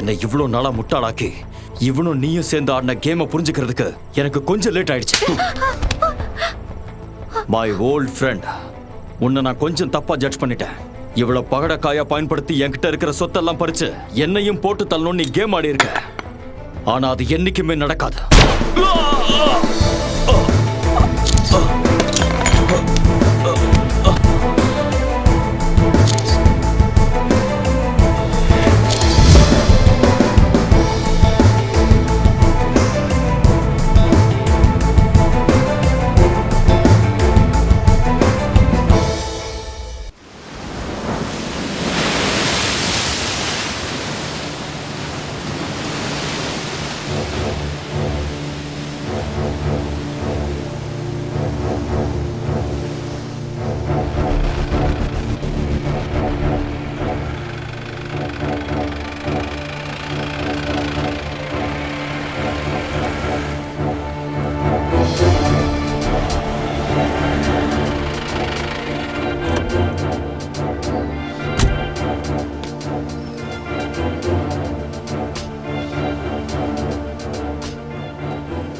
என்னை இவ்வளோ நாளா முட்டாளாக்கி இவனும் நீயும் சேர்ந்து ஆடின கேமை புரிஞ்சுக்கிறதுக்கு எனக்கு கொஞ்சம் லேட் ஆயிடுச்சு. மை ஓல்ட் ஃப்ரெண்ட், உன்னை நான் கொஞ்சம் தப்பா ஜட்ஜ் பண்ணிட்டேன். இவ்வளவு பகடக்காயா பயன்படுத்தி என்கிட்ட இருக்கிற சொத்தெல்லாம் பறிச்சு என்னையும் போட்டு தள்ளணும் நீ கேம் ஆடி இருக்க. ஆனா அது என்னைக்குமே நடக்காது.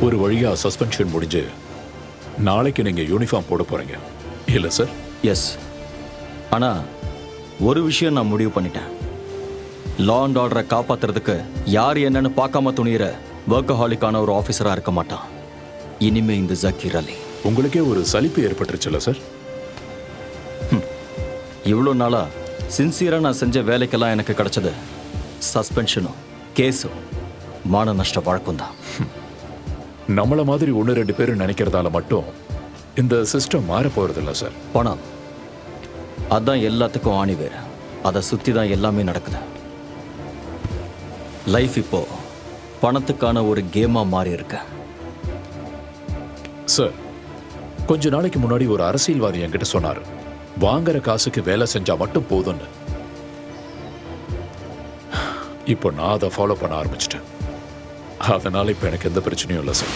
ஒரு வழியா சஸ்பென்ஷன் முடிஞ்சு நாளைக்கு நீங்க யூனிஃபார்ம் போட போறீங்க இல்ல சார்? எஸ். ஆனா ஒரு விஷயம் நான் முடிவு பண்ணிட்டேன். லா அண்ட் ஆர்டரை காப்பாத்துறதுக்கு யார் என்னன்னு பார்க்காம துணியிற வொர்க்கஹாலிக்கான ஒரு ஆஃபீஸரா இருக்க மாட்டான் இனிமே இந்த ஜக்கீர் அலி. உங்களுக்கே ஒரு சலிப்பு ஏற்பட்டுருச்சுல்ல சார்? இவ்வளோ நாளா சின்சியரா நான் செஞ்ச வேலைக்கெல்லாம் எனக்கு கிடைச்சது சஸ்பென்ஷனும் கேஸும் மான நஷ்ட வழக்கம் தான். நம்மள மாதிரி 1-2 பேர் நினைக்கிறதால மட்டும் இந்த சிஸ்டம் மாற போறதில்ல சார். பணம் அதான் எல்லாத்துக்கும் ஆணி வேறு. அதை சுற்றி தான் எல்லாமே நடக்குது. லைஃப் இப்போ பணத்துக்கான ஒரு கேமா மாறி இருக்கு. சார், கொஞ்ச நாளைக்கு முன்னாடி ஒரு அரசியல்வாதி என்கிட்ட சொன்னார், வாங்குற காசுக்கு வேலை செஞ்சா மட்டும் போதும்னு. இப்போ நான் அதை ஃபாலோ பண்ண ஆரம்பிச்சிட்டேன். அதனால இப்ப எனக்கு எந்த பிரச்சனையும் இல்லை சார்.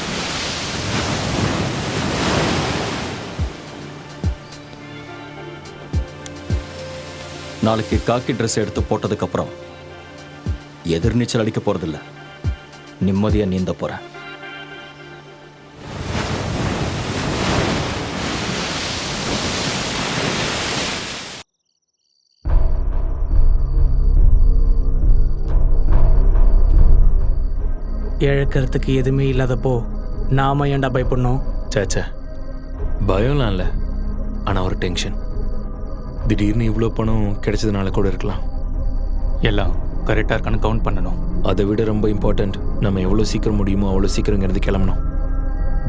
நாளைக்கு காக்கி ட்ரெஸ் எடுத்து போட்டதுக்கு அப்புறம் எதிர்நீச்சல் அடிக்க போறதில்ல, நிம்மதியா நீந்த போறேன். இழக்கிறதுக்கு எதுவுமே இல்லாதப்போ நாம ஏன்டா பயப்படணும்? சேச்சா, பயம்லாம் இல்லை, ஆனால் ஒரு டென்ஷன். திடீர்னு இவ்வளோ பணம் கிடைச்சதுனால கூட இருக்கலாம். எல்லாம் கரெக்டாக இருக்கான்னு கவுண்ட் பண்ணணும். அதை விட ரொம்ப இம்பார்ட்டண்ட், நம்ம எவ்வளோ சீக்கிரம் முடியுமோ அவ்வளோ சீக்கிரங்கிறது கிளம்பணும்.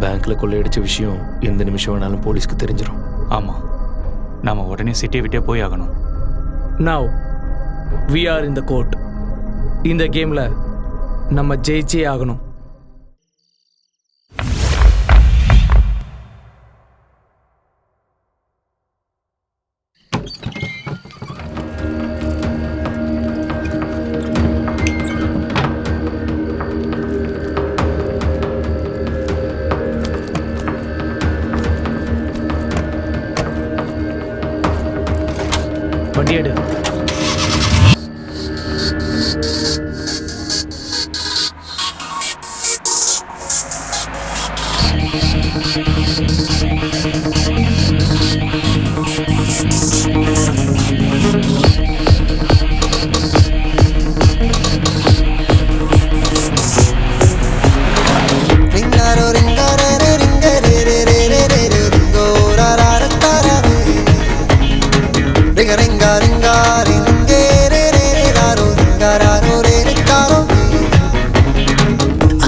பேங்க்கில் கொள்ளையடிச்ச விஷயம் எந்த நிமிஷம் வேணாலும் போலீஸ்க்கு தெரிஞ்சிடும். ஆமாம், நாம் உடனே சிட்டியை விட்டே போய் ஆகணும். Now we are in the court. இந்த கேமில் நம்ம ஜெயிச்சே ஆகணும். வண்டி எடு.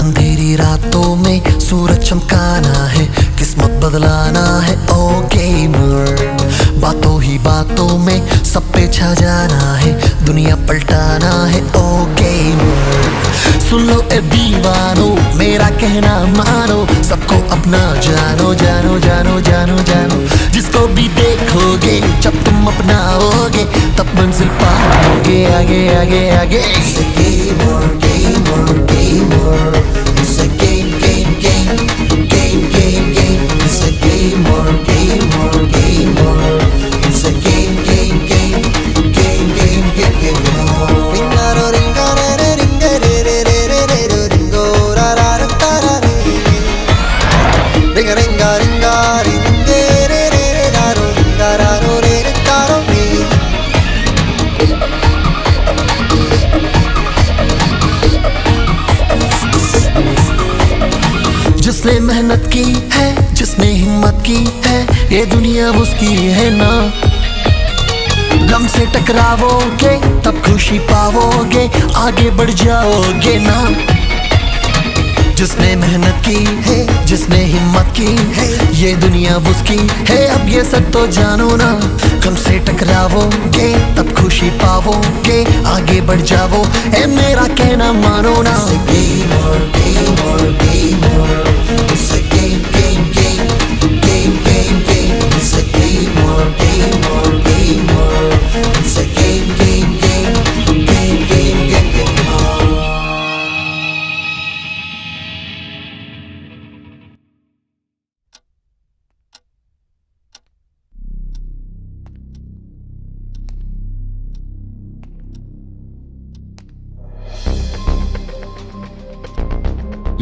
अंधेरी रातों में सूरज चमकाना है, किस्मत बदलाना है, ओ गेमर। बातों ही बातों में सब पे छा जाना है, दुनिया पलटाना है, ओ गेमर। सुन लो ए दीवानो, मेरा कहना मानो, सबको अपना जानो जानो जानो जानो जानो। जिसको भी देखोगे जब तुम अपनाओगे, तब मंजिल पाओगे आगे आगे आगे। It's a gamer, gamer, gamer. It's a game, game, game, game, game, game. It's a gamer, gamer, gamer. It's a game, game, game, game, game, game, game. Ringaro, ringaro, ring. की है, जिसने हिम्मत की है, ये दुनिया उसकी है ना। गम से टकराओगे तब खुशी पाओगे, आगे बढ़ जाओगे ना। जिसने मेहनत की है, जिसने हिम्मत की है, ये दुनिया उसकी है, अब ये सब तो जानो ना। गम से टकराओगे तब खुशी पाओगे, आगे बढ़ जाओ, ए मेरा कहना मानो ना। It's a game or game or game or it's a game game game game game game. It's a game or game or game or it's a game game game game game game game.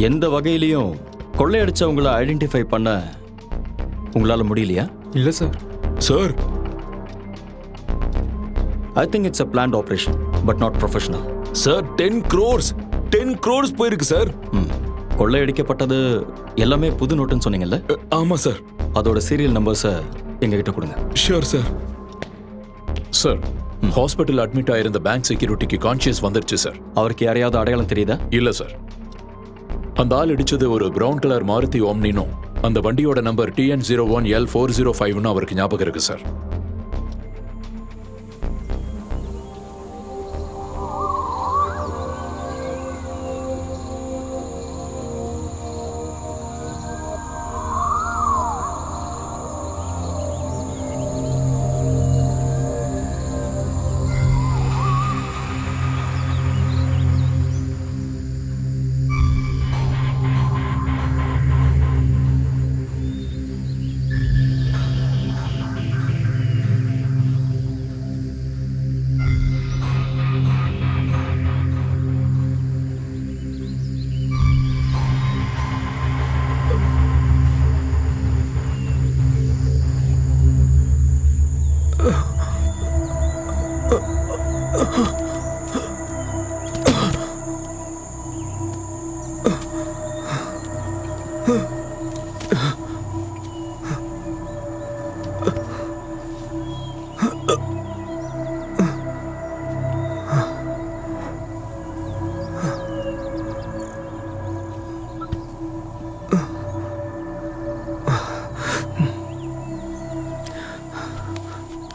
எந்த வகையிலையும் கொள்ளையடிச்சவங்களை identify பண்ண உங்களால முடியலையா? இல்லை sir. Sir, I think it's a planned operation but not professional. Sir 10 crores போயிருக்கு sir. கொள்ளையடிக்கப்பட்டது எல்லாமே புது நோட்டுன்னு சொன்னீங்கல்ல? ஆமாம் சார். அதோட சீரியல் நம்பர்ஸை எங்ககிட்ட கொடுங்க. Sure sir. Sir, hospital admit ஆயிருந்த பேங்க் செக்யூரிட்டிக்கு கான்ஷியஸ் வந்துருச்சு சார். அவருக்கு யாரையாவது அடையாளம் தெரியுதா? இல்ல சார். அந்த ஆள் இடிச்சது ஒரு பிரவுன் கலர் மாருதி ஓம்னினும் அந்த வண்டியோட நம்பர் TN01L405 அவருக்கு ஞாபகம் இருக்கு சார்.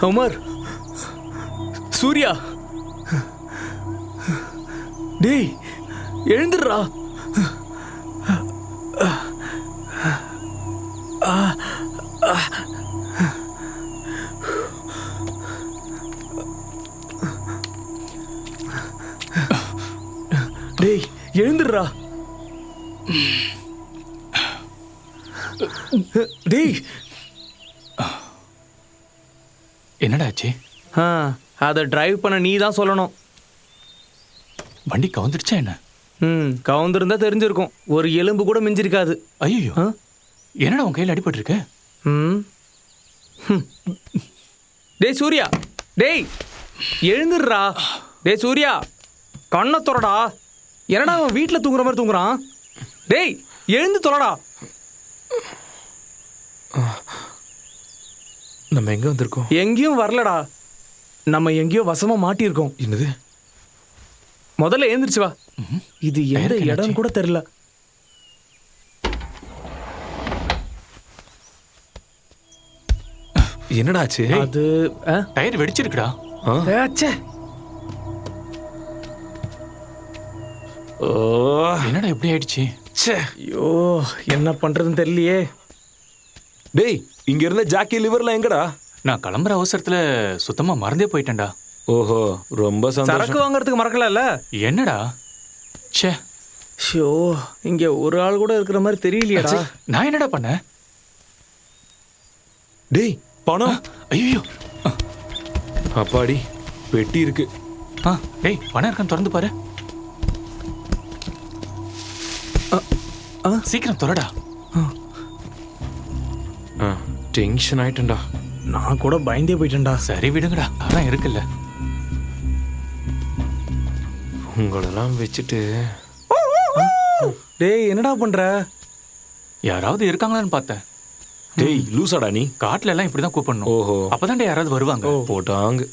உமர், சூர்யா, டேய் எழுந்துடுறா. டேய் எழுந்துடுறா. டேய் என்னடா ஆச்சு? அதை டிரைவ் பண்ண நீ தான் சொல்லணும். வண்டி கவுந்துருச்சா என்ன? கவுந்திருந்தா தெரிஞ்சிருக்கும். ஒரு எலும்பு கூட மிஞ்சிருக்காது. ஐயோ, என்னடா உன் கையில் அடிபட்டிருக்கு? டேய் சூர்யா, டேய் எழுந்துடுறா. டேய் சூர்யா, கண்ணை தொறடா. என்னடா அவன் வீட்டில் தூங்குற மாதிரி தூங்குறான்? டேய் எழுந்து தொலைடா. நம்ம எங்க வந்திருக்கோம்? எங்கேயும் வரலடா, நம்ம எங்கேயோ வசமா மாட்டியிருக்கோம். என்னது? முதல்ல எழுந்திருச்சு வா. இது எந்த இடம் கூட தெரியல. என்னடா ஆச்சு? அது டயர் வெடிச்சிருக்குடா. என்னடா இப்படி ஆயிடுச்சு? ஐயோ, என்ன பண்றதுன்னு தெரியலையே. டேய், இங்க இருந்த ஜாக்கி லிவர்லாம் எங்கடா? நான் கிளம்புற அவசரத்துல சுத்தமா மறந்தே போயிட்டேன்டா. ஓஹோ, ரொம்ப சரக்கு சந்தோஷம். வாங்குறதுக்கு மறக்கல. என்னடா? ச்சே, ஷோ, இங்க ஒரு ஆள் கூட இருக்கிற மாதிரி தெரியலையேடா. நான் என்னடா பண்ணேன்? டேய், பணம். ஐயோ, அப்பாடி, பெட்டி இருக்கு. டேய் பணம் இருக்கான்னு திறந்து பாரு. சீக்கிரம் திறடா. டென்ஷன் ஆயிட்டேன்டா. நான் கூட பயந்தே போயிட்டேன்டா. சரி விடுங்கடா, அதான் இருக்குல்ல. உங்களெல்லாம் வச்சுட்டு. டேய் என்னடா பண்ற? யாராவது இருக்காங்களான்னு பார்த்தேன். டேய் லூசாடா நீ. காட்டுல எல்லாம் இப்படிதான் கூப்பிடணும். ஓஹோ. அப்பதான்டா யாராவது வருவாங்க. போட்டாங்க.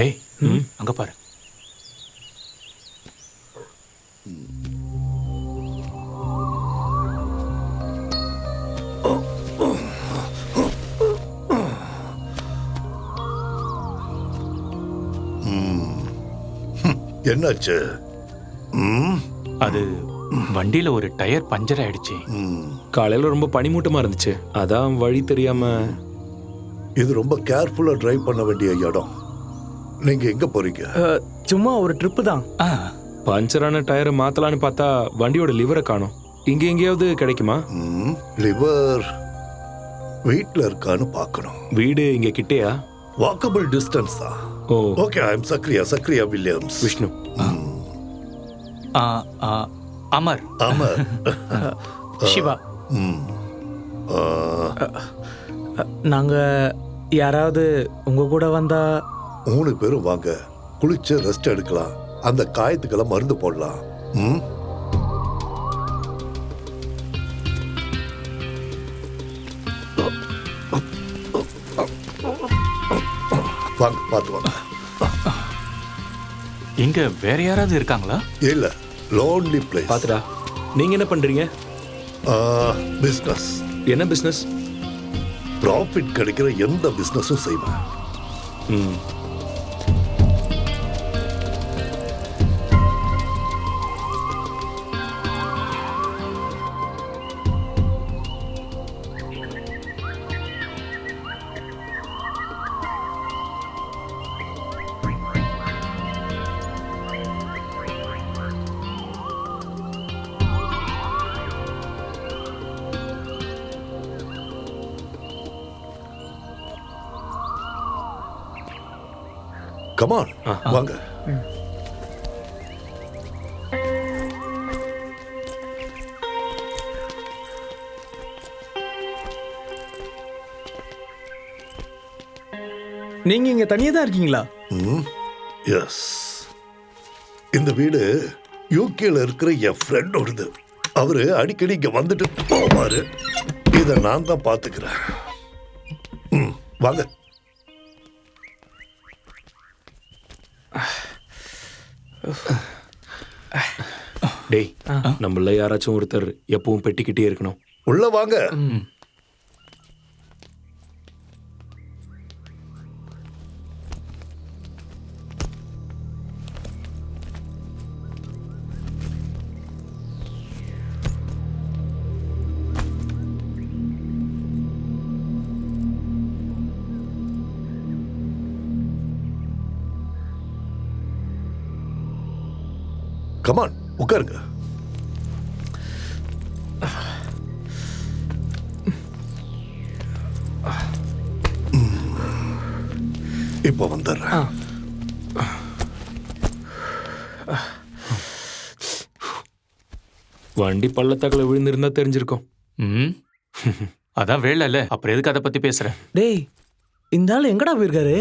டேய் அங்க பாரு. என்னாச்சு? அது வண்டியில ஒரு டயர் பஞ்சர் ஆயிடுச்சு. காலையில ரொம்ப பனிமூட்டமா இருந்துச்சு, அதான் வழி தெரியாம. இது ரொம்ப கேர்ஃபுல்லா டிரைவ் பண்ண வேண்டிய இடம். நீங்க எங்க போறீங்க? சும்மா ஒரு ட்ரிப்பு தான். ஆ, பஞ்சரான டயரை மாத்தலான்னு பார்த்தா வண்டியோட லிவரை காணோம். இங்க எங்கேயாவது கிடைக்குமா? லிவர் வீட்ல இருக்கான்னு பார்க்கணும். வீடு இங்க கிட்டேயா? வாக்கபிள் டிஸ்டன்ஸ் தான். Oh okay, I am Zachariah Williams. Vishnu. ஆ, ஆ, அமர். ஆமா. சிவா. ம். நாங்க யாராவது உங்க கூட வந்தா? 3 பேரும் வாங்க, குளிச்சு ரெஸ்ட் எடுக்கலாம். அந்த காயத்துக்கெல்லாம் மருந்து போடலாம். ம்? வாங்க, பார்த்து வாங்க. இங்க வேற யாராவது இருக்காங்களா? இல்ல, லோன்லி பிளேஸ். பாத்துடா. நீங்க என்ன பண்றீங்க? பிசினஸ். என்ன பிசினஸ்? ப்ராஃபிட் கிடைக்கிற எந்த பிசினஸும் செய்வேன். ம். கமான், வாங்க. நீங்க இங்க தனியா தான் இருக்கீங்களா? எஸ். இந்த வீடு யூகேல இருக்கிற என் ஃப்ரெண்டோடது. அவரு அடிக்கடி இங்க வந்துட்டு போவாரு. இத நான் தான் பாத்துக்கிறேன். வாங்க. டேய், நம்மள யாராச்சும் ஒருத்தர் எப்பவும் பெட்டிக்கிட்டே இருக்கணும். உள்ள வாங்க. கமான், உட்காருங்க. இப்போ வந்துடுறேன். வண்டி பள்ளத்தாக்குல விழுந்திருந்தா தெரிஞ்சிருக்கும். ம், அதான் வேலை இல்ல. அப்புறம் எதுக்கு அதை பத்தி பேசுற? டேய், இந்த ஆள் எங்கடா போயிருக்காரு?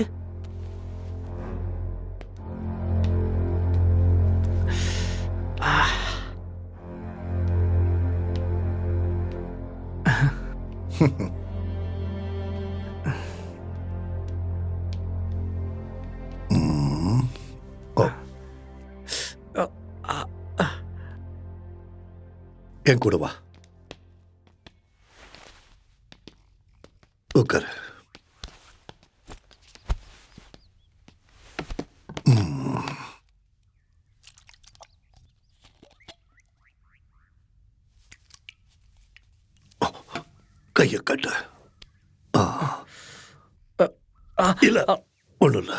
என் கூட வா. உட்காரு. கைய கட்டு. இல்ல, ஒண்ணும் இல்ல.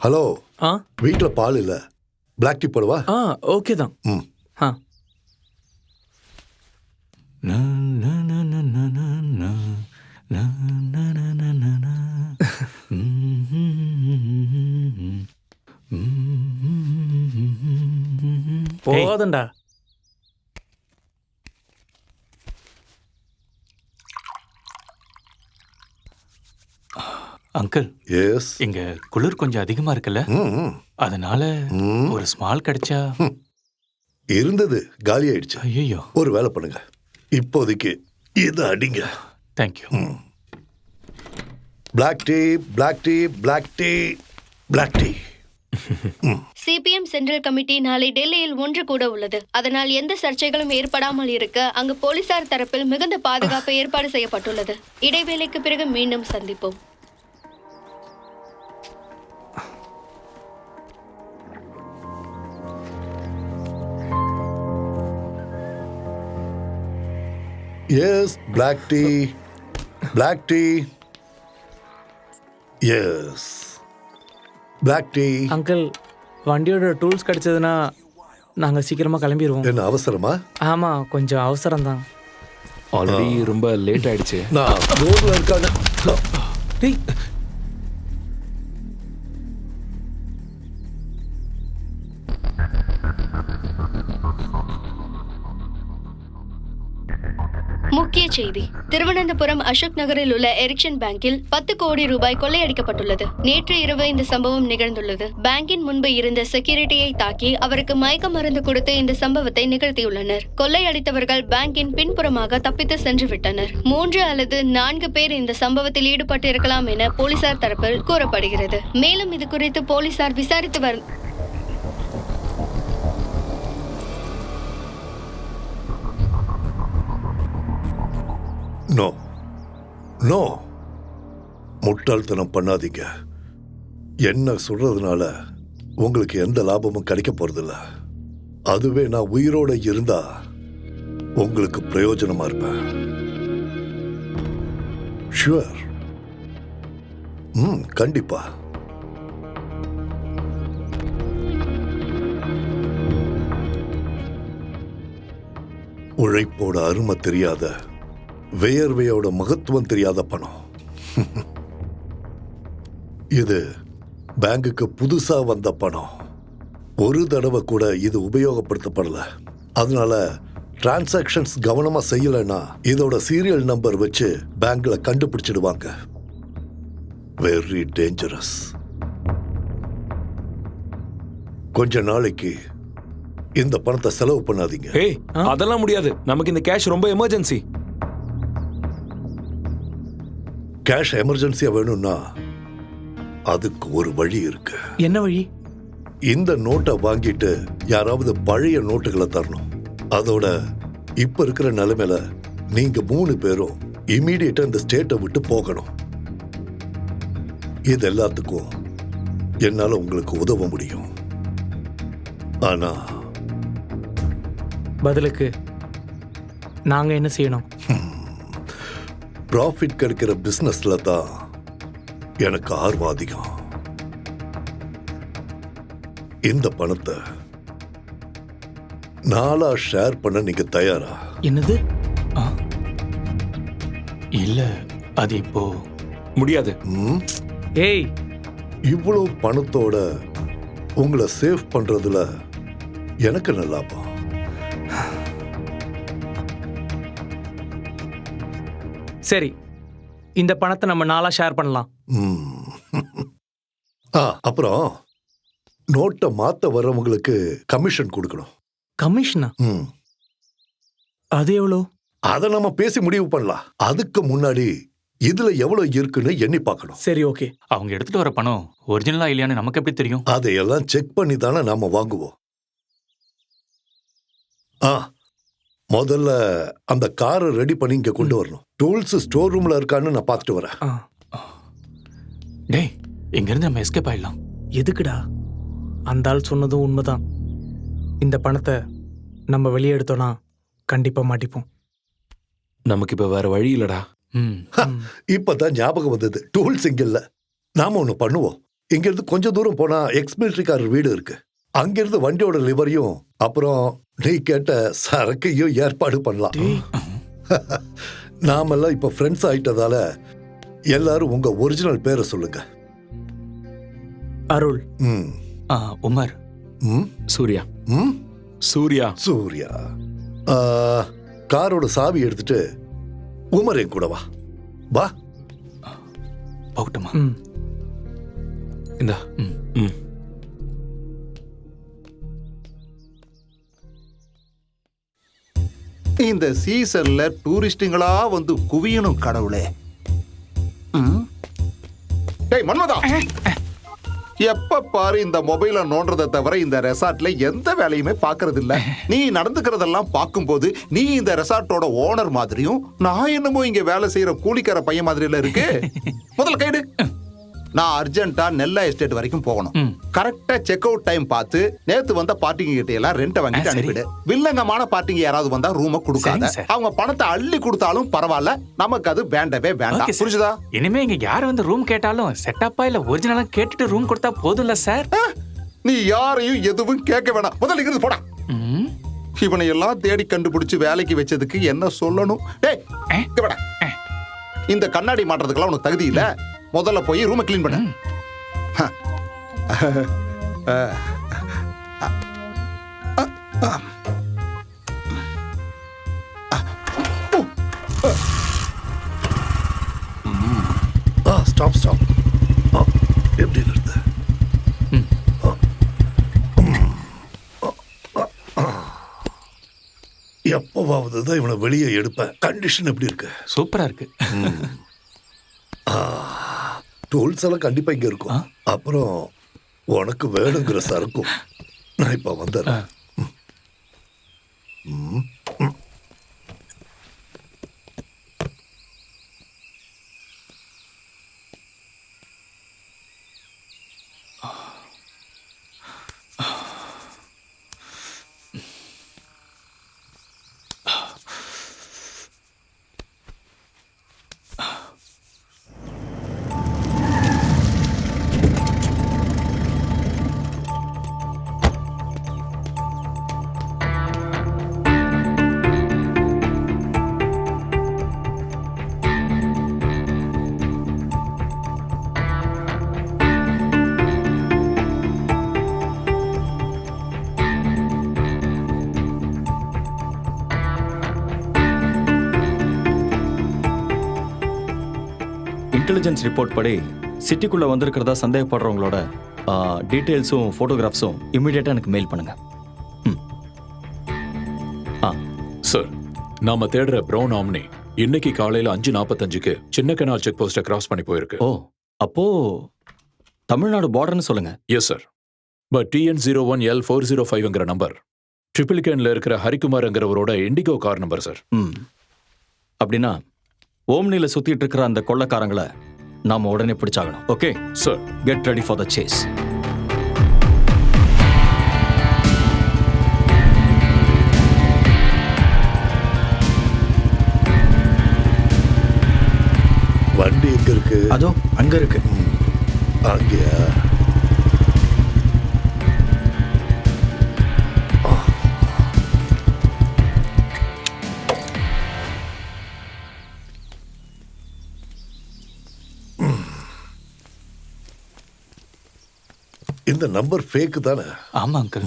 ஹலோ, வீட்டுல பால் இல்ல. பிளாக் டீ போடுவா? ஓகே தான். ஆ. போதண்டா. Uncle yes. இங்க குளிர் கொஞ்சம் அதிகமா இருக்குல்ல, ம். அதனால ஒரு ஸ்மால் கிடைச்சா. இருந்தது, காலி ஆயிடுச்சு. ஐயோ, ஒரு வேலை பண்ணுங்க, இப்போதைக்கு இதை அடிங்க. Thank you. Black tea, black tea, black tea, black tea. CPM central committee நாளை டெல்லியில் ஒன்று கூட உள்ளது. அதனால் எந்த சர்ச்சைகளும் ஏற்படாமல் இருக்க அங்கு போலீசார் தரப்பில் மிகுந்த பாதுகாப்பு ஏற்பாடு செய்யப்பட்டுள்ளது. இடைவேளைக்கு பிறகு மீண்டும் சந்திப்போம். Yes, black tea, black tea. Yes, black tea. Uncle, வண்டியோட டூல்ஸ் கிடைச்சதுன்னா நாங்கள் சீக்கிரமாக கிளம்பிடுவோம். என்ன அவசரமா? ஆமாம், கொஞ்சம் அவசரம்தான். ஆல்ரெடி ரொம்ப லேட் ஆயிடுச்சு. நான் ரோட்ல இருக்கான. டேய், முக்கிய செய்தி. திருவனந்தபுரம் அசோக் நகரில் உள்ள எரிக்சன் பேங்கில் 10 கோடி ரூபாய் கொள்ளையடிக்கப்பட்டுள்ளது. நேற்று இரவு இந்த சம்பவம் நிகழ்ந்துள்ளது. பேங்கின் முன்பு இருந்த செக்யூரிட்டியை தாக்கி அவருக்கு மயக்க மருந்து கொடுத்து இந்த சம்பவத்தை நிகழ்த்தியுள்ளனர். கொள்ளையடித்தவர்கள் பேங்கின் பின்புறமாக தப்பித்து சென்று விட்டனர். 3 அல்லது 4 பேர் இந்த சம்பவத்தில் ஈடுபட்டிருக்கலாம் என போலீசார் தரப்பில் கூறப்படுகிறது. மேலும் இது குறித்து போலீசார் விசாரித்து நோ, நோ, முட்டாள்தனம் பண்ணாதீங்க. என்ன சொல்றதுனால உங்களுக்கு எந்த லாபமும் கிடைக்க போறதில்ல. அதுவே நான் உயிரோட இருந்தா உங்களுக்கு பிரயோஜனமா இருப்பேன். ஷுவர். கண்டிப்பா. உழைப்போட அருமை தெரியாத, வேர்வையோட மகத்துவம் தெரியாத பணம். இது பேங்குக்கு புதுசா வந்த பணம். ஒரு தடவை கூட இது உபயோகப்படுத்தப்படல. அதனால டிரான்சாக்ஷன்ஸ் கவனமா செய்யலைன்னா இதோட சீரியல் நம்பர் வச்சு பேங்க்ல கண்டுபிடிச்சிடுவாங்க. Very dangerous. கொஞ்ச நாளைக்கு இந்த பணத்தை செலவு பண்ணாதீங்க. ஏய், அதெல்லாம் முடியாது. நமக்கு இந்த கேஷ் ரொம்ப எமர்ஜென்சி. கேஷ் எமர்ஜென்சியா வேணும்னா அதுக்கு ஒரு வழி இருக்கு. என்ன வழி? இந்த நோட்டை வாங்கிட்டு யாராவது பழைய நோட்டுகளை தரணும். அதோட இப்ப இருக்கிற நிலைமையில நீங்க 3 பேரும் இமீடியட்டா இந்த ஸ்டேட்டை விட்டு போகணும். இது எல்லாத்துக்கும் என்னால உங்களுக்கு உதவ முடியும். ஆனா பதிலுக்கு நாங்க என்ன செய்யணும்? ப்ராஃபிட் கிடைக்கிற பிசினஸ்ல தான் எனக்கு ஆர்வம் அதிகம். இந்த பணத்தை நாளா ஷேர் பண்ண நீங்க தயாரா? என்னது? இல்ல, அது இப்போ முடியாது. ஏய், இவ்வளவு பணத்தோட உங்களை சேவ் பண்றதுல எனக்கு நல்ல லாபம். சரி, இந்த பணத்தை நம்ம நாளா ஷேர் பண்ணலாம். அப்புறம் நோட்டை மாத்த வர்றவங்களுக்கு கமிஷன் கொடுக்கணும். கமிஷனா? அது எவ்வளோ? அதை நம்ம பேசி முடிவு பண்ணலாம். அதுக்கு முன்னாடி இதுல எவ்வளவு இருக்குன்னு எண்ணி பார்க்கணும். சரி, ஓகே. அவங்க எடுத்துட்டு வர பணம் ஒரிஜினலா இல்லையான்னு நமக்கு எப்படி தெரியும்? அதையெல்லாம் செக் பண்ணி தானே நாம வாங்குவோம். முதல்ல அந்த காரை ரெடி பண்ணி இங்க கொண்டு வரணும். டூல்ஸ் ஸ்டோர் ரூம்ல இருக்கான்னு நான் பார்த்துட்டு வரேன். டேய், இங்க இருந்து நம்ம எஸ்கேப் ஆயிடலாம். எதுக்குடா? அந்த ஆள் சொன்னதும் உண்மைதான். இந்த பணத்தை நம்ம வெளியே எடுத்தோம்னா கண்டிப்பா மாட்டிப்போம். நமக்கு இப்ப வேற வழி இல்லடா. இப்பதான் ஞாபகம் வந்தது. டூல்ஸ் இங்க இல்ல. நாம ஒண்ணு பண்ணுவோம். இங்க இருந்து கொஞ்சம் தூரம் போனா எக்ஸ்மிலிட்டரிக்காரர் வீடு இருக்கு. அங்கிருந்து வண்டியோட லிவரையும் அப்புறம் நீ கேட்ட சரக்கையும் ஏற்பாடு பண்ணலாம். நாமெல்லாம் இப்ப ஃப்ரெண்ட்ஸ் ஆயிட்டதால எல்லாரும் உங்க ஒரிஜினல் பேரை சொல்லுங்க. அருள். உமர். சூர்யா. சூர்யா. சூர்யா. காரோட சாவி எடுத்துட்டு உமர் என் கூட வா. வா. போகட்டுமா? இந்தா. ம். இந்த சீசன்ல டூரிஸ்டுங்களா வந்து குவியணும் கடவுளே. டேய் மன்மதா, எப்ப பாரு இந்த மொபைல நோன்றதை தவிர இந்த ரெசார்ட்ல எந்த வேலையுமே பாக்குறது இல்ல. நீ நடந்துக்கிறதெல்லாம் பார்க்கும்போது நீ இந்த ரெசார்ட்டோட ஓனர் மாதிரியும் நான் என்னமோ இங்க வேலை செய்யற கூலிக்கார பையன் மாதிரில இருக்கு. முதல்ல கைடு. நான் அர்ஜென்ட்டா நெல்லா எஸ்டேட் வரைக்கும் போகணும். கரெக்டா செக் அவுட் டைம் பார்த்து நேத்து வந்த பார்ட்டிங்க கிட்ட எல்லாம் ரெண்ட் வாங்கிட்டு அனுப்பிடு. வில்லங்கமான பார்ட்டிங்க யாராவது வந்தா ரூம கொடுக்காத. அவங்க பணத்தை அள்ளி கொடுத்தாலும் பரவாயில்ல, நமக்கு அது வேண்டவே வேண்டாம். புரிஞ்சுதா? இனிமே இங்க யாரு வந்து ரூம் கேட்டாலும் செட்டப்பா இல்ல ஒரிஜினலா கேட்டுட்டு ரூம் கொடுத்தா போதும்ல சார்? நீ யாரையும் எதுவும் கேட்க வேணாம். முதல்ல இங்கிருந்து போடா. இவனை எல்லாம் தேடி கண்டுபிடிச்சு வேலைக்கு வச்சதுக்கு என்ன சொல்லணும்? டேய் இங்க வாடா. இந்த கண்ணாடி மாட்டுறதுக்கெல்லாம் உனக்கு தகுதி இல்ல. முதல்ல போய் ரூமை கிளீன் பண்ணு. Stop stop. எப்படி இருக்கு? எப்பவாவது தான் இவனை வெளியே எடுப்பேன். கண்டிஷன் எப்படி இருக்கு? சூப்பரா இருக்கு. டூல்ஸ் எல்லாம் கண்டிப்பா இங்க இருக்கும். அப்புறம் உனக்கு வேணுங்கிற சரக்கும் நான் இப்ப வந்துடுறேன். இன்டெலிஜென்ஸ் ரிப்போர்ட் படி சிட்டிக்குள்ள வந்திருக்கிறதா சந்தேகப்படுறவங்களோட டீட்டெயில்ஸும் ஃபோட்டோகிராஃப்ஸும் இம்மிடியேட்டா எனக்கு மெயில் பண்ணுங்க. சார், நாம தேடுற ப்ரௌன் ஆம்னி இன்னைக்கு காலையில 5:45க்கு சின்ன கனால் செக் போஸ்ட கிராஸ் பண்ணி போயிருக்கு. ஓ, அப்போ தமிழ்நாடு பார்டர்னு சொல்லுங்க. Yes sir. பட் TN01L405ங்கிற நம்பர் ட்ரிபிள்கேன்ல இருக்கிற ஹரிகுமார்ங்கிறவரோட இண்டிகோ கார் நம்பர் சார். அப்படின்னா ஓம்னில சுத்திட்டு இருக்கிற அந்த கொள்ளக்காரங்களை நாம உடனே பிடிச்சாகணும். Okay sir, get ready for the chase. வண்டி எங்க இருக்கு? அதோ அங்க இருக்கு. அங்கயா? இந்த நம்பர் ஃபேக் தானே? ஆமா அங்கிள்.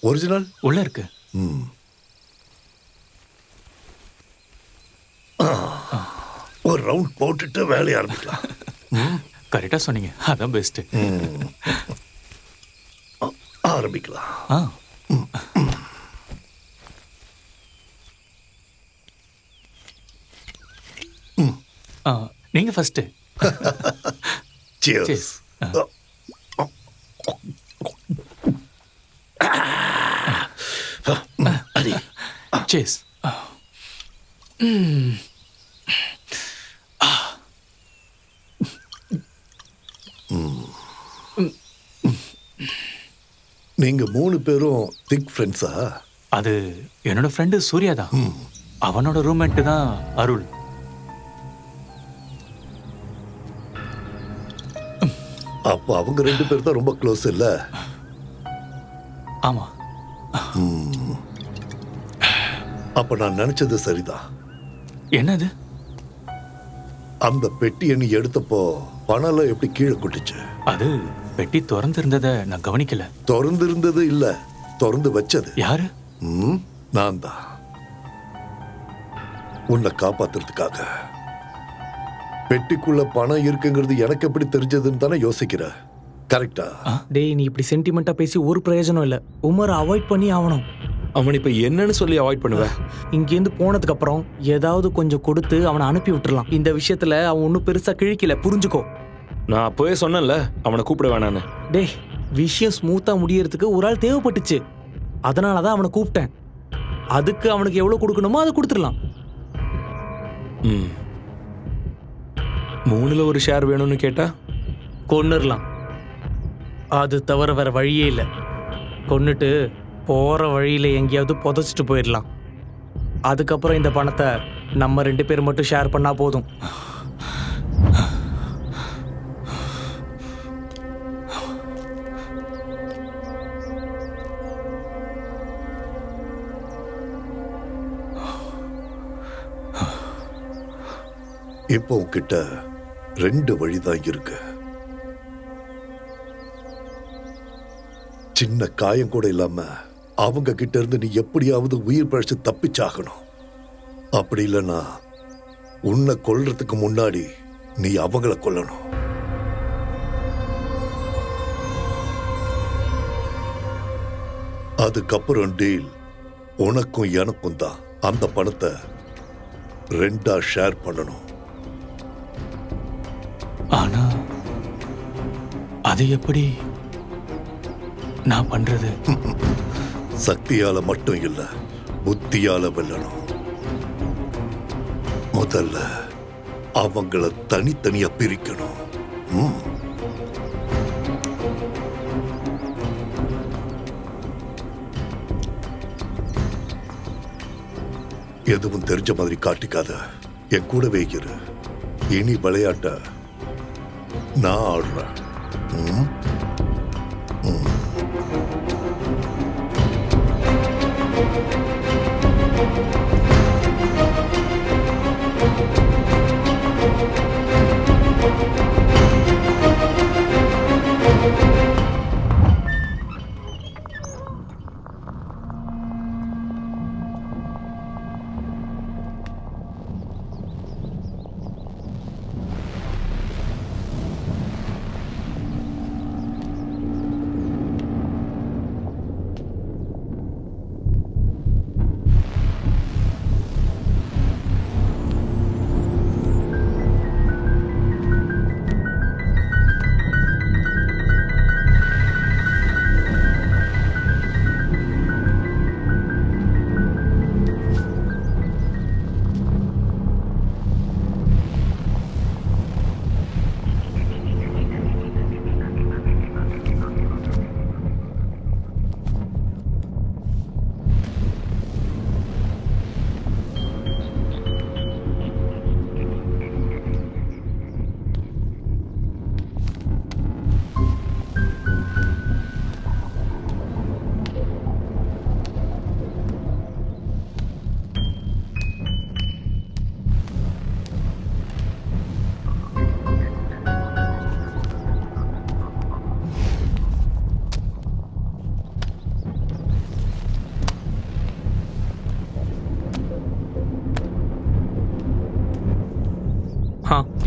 ஒரிஜினல் உள்ள இருக்கு. ஒரு ரவுண்ட் போட்டுட்டு வேலையை ஆரம்பிக்கலாம். கரெக்டா சொன்னீங்க. அதான் பெஸ்ட். ஆரம்பிக்கலாம். நீங்க ஃபர்ஸ்ட். Cheers. Cheers. நீங்க 3 பேரும் திக் ஃப்ரெண்ட்ஸா? அது என்னோட ஃப்ரெண்டு சூர்யா தான். அவனோட ரூம்மேட் தான் அருள். அப்போ அவங்க 2 பேர் தான் ரொம்ப க்ளோஸ் இல்ல? ஆமா. அப்ப நான் நினைச்சது சரிதான். என்னது? அந்த பெட்டியை நீ எடுத்தப்போ பணம் எப்படி கீழே கொட்டுச்சு? அது பெட்டி திறந்து இருந்ததை நான் கவனிக்கல. திறந்து இருந்தது இல்ல, திறந்து வச்சது யாரு? நான் தான். உன்னை காப்பாத்துறதுக்காக. பெட்டிக்குள்ள பணம் இருக்குங்கிறது எனக்கு எப்படி தெரிஞ்சதுன்னு தானே யோசிக்கிற. கரெக்டா? டேய், நீ இப்படி சென்டிமெண்டா பேசி ஒரு பிரயோஜனம் இல்ல. உமரை அவாய்ட் பண்ணி ஆகணும். அவன் இப்ப என்னன்னு சொல்லி அவாய்ட் பண்ணுவேன்? இங்கேருந்து போனதுக்கு அப்புறம் ஏதாவது கொஞ்சம் கொடுத்து அவனை அனுப்பி விட்டுறலாம். இந்த விஷயத்துல அவன் ஒன்றும் பெருசா கிழிக்கல, புரிஞ்சுக்கோ. நான் அப்பவே சொன்னேன்ல அவனை கூப்பிட வேணான்னு. டேய், விஷயம் ஸ்மூத்தா முடியறதுக்கு ஒரு ஆள் தேவைப்பட்டுச்சு. அதனால தான் அவனை கூப்பிட்டேன். அதுக்கு அவனுக்கு எவ்வளவு கொடுக்கணுமோ அதை கொடுத்துடலாம். 3ல் ஒரு ஷேர் வேணும்னு கேட்டா கொன்னுடலாம். அது தவிர வேற வழியே இல்லை. கொன்னுட்டு போற வழியில எங்கேயாவது புதைச்சிட்டு போயிடலாம். அதுக்கப்புறம் இந்த பணத்தை நம்ம 2 பேர் மட்டும் ஷேர் பண்ணா போதும். இப்போ உன்கிட்ட 2 வழிதான் இருக்கு. சின்ன காயம் கூட இல்லாம அவங்க கிட்ட இருந்து நீ எப்படியாவது உயிர் பழிச்சு தப்பிச்சாகணும். அப்படி இல்லைன்னா உன்னை கொல்றதுக்கு முன்னாடி நீ அவங்கள கொல்லணும். அதுக்கப்புறம் டீல் உனக்கும் எனக்கும் தான். அந்த பணத்தை 2ஆ ஷேர் பண்ணணும். ஆனா அது எப்படி நான் பண்றது? சக்தியால மட்டும் இல்ல, புத்தியால வெல்லணும். முதல்ல அவங்கள தனித்தனியா பிரிக்கணும். எதுவும் தெரிஞ்ச மாதிரி காட்டிக்காத. என் கூடவே இரு. இனி விளையாட்ட நான் ஆடுறேன்.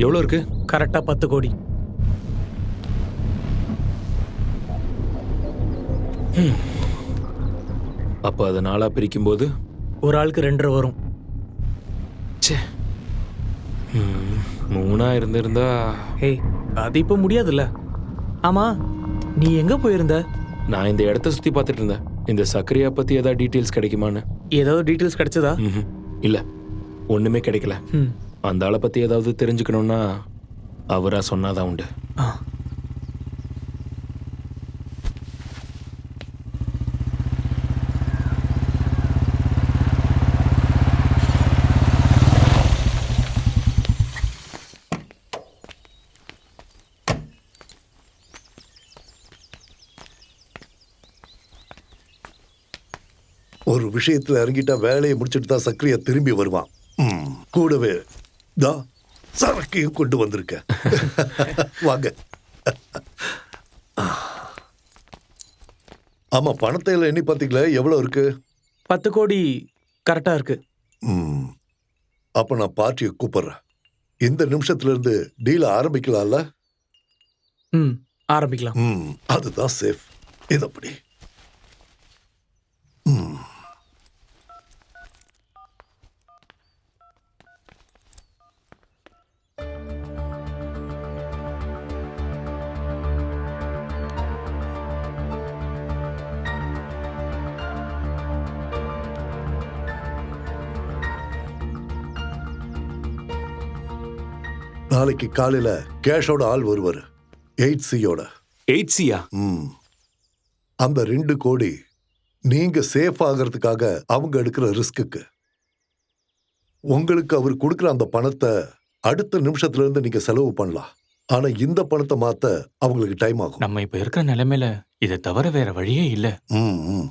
எவ்வளோ இருக்கு? கரெக்டா 10 கோடி. அப்போ அதை 4ஆ பிரிக்கும்போது ஒரு ஆளுக்கு 2.5 வரும். 3ஆ இருந்திருந்தா. ஏய், அது இப்போ முடியாதுல்ல. ஆமா, நீ எங்க போயிருந்த? நான் இந்த இடத்த சுற்றி பார்த்துட்டு இருந்தேன். இந்த சக்கரையா பற்றி ஏதாவது டீட்டெயில்ஸ் கிடைக்குமான்னு. ஏதாவது டீட்டெயில்ஸ் கிடைச்சதா? இல்லை, ஒன்றுமே கிடைக்கல. அந்த ஆளை பற்றி ஏதாவது தெரிஞ்சுக்கணும்னா அவராக சொன்னாதான் உண்டு. ஒரு விஷயத்துல இறங்கிட்டா வேலையை முடிச்சுட்டு தான் சக்கரையா திரும்பி வருவான். கூடவே தான் சரக்கையும் கொண்டு வந்திருக்க. வாங்க. ஆமா, பணத்தை எல்லாம் எண்ணி பார்த்தீங்களா? எவ்வளவு இருக்கு? 10 கோடி கரெக்டா இருக்கு. ம். அப்ப நான் பார்ட்டியை கூப்பிடுறேன். இந்த நிமிஷத்துல இருந்து டீல ஆரம்பிக்கலாம்ல? ம், ஆரம்பிக்கலாம். ம், அதுதான் சேஃப். இதப்படி. ம். நாளைக்கு காலையில கேஷோட ஆள் வருவாரு, 8Cயோட. 8Cயா? ம். அந்த 2 கோடி நீங்க சேஃப் ஆகிறதுக்காக அவங்க எடுக்கிற ரிஸ்க்குக்கு. உங்களுக்கு அவர் கொடுக்குற அந்த பணத்தை அடுத்த நிமிஷத்துல இருந்து நீங்க செலவு பண்ணலாம். ஆனா இந்த பணத்தை மாத்த அவங்களுக்கு டைம் ஆகும். நம்ம இப்ப இருக்கிற நிலைமையில இதை தவிர வேற வழியே இல்ல. ம், ம்.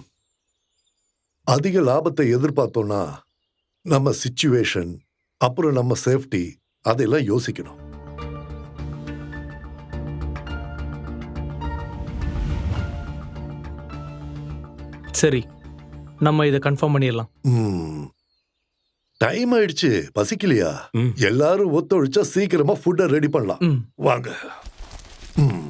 அதிக லாபத்தை எதிர்பார்த்தோம்னா நம்ம சிச்சுவேஷன், அப்புறம் நம்ம சேஃப்டி, அதெல்லாம் யோசிக்கணும். சரி, நம்ம இதை கன்ஃபார்ம் பண்ணிடலாம். ம். டைம் ஆயிடுச்சு, பசிக்கலையா? ம். எல்லாரும் ஒத்துழைச்சா சீக்கிரமா ஃபுட்டை ரெடி பண்ணலாம். ம். வாங்க. ம்.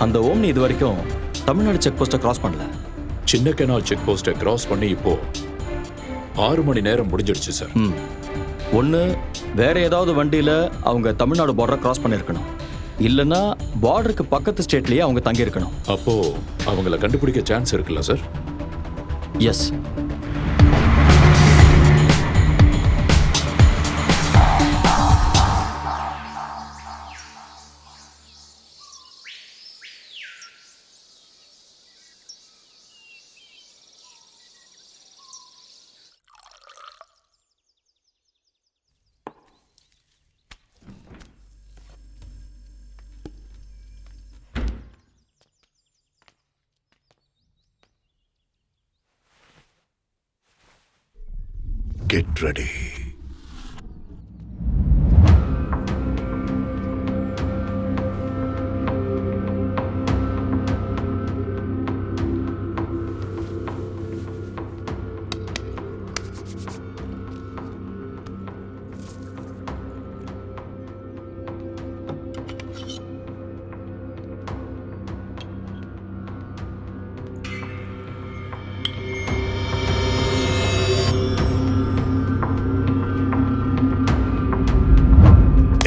அந்த ஓம்னி இது வரைக்கும் தமிழ்நாடு செக் போஸ்ட்டை கிராஸ் பண்ணல. சின்ன கெனால் செக் போஸ்ட்டை கிராஸ் பண்ணி இப்போ 6 மணி நேரம் முடிஞ்சிடுச்சு சார். ஒன்று வேற ஏதாவது வண்டியில் அவங்க தமிழ்நாடு பார்டரை கிராஸ் பண்ணியிருக்கணும், இல்லைன்னா பார்டருக்கு பக்கத்து ஸ்டேட்லேயே அவங்க தங்கியிருக்கணும். அப்போ அவங்கள கண்டுபிடிக்க சான்ஸ் இருக்குல்ல sir? Yes. Get ready.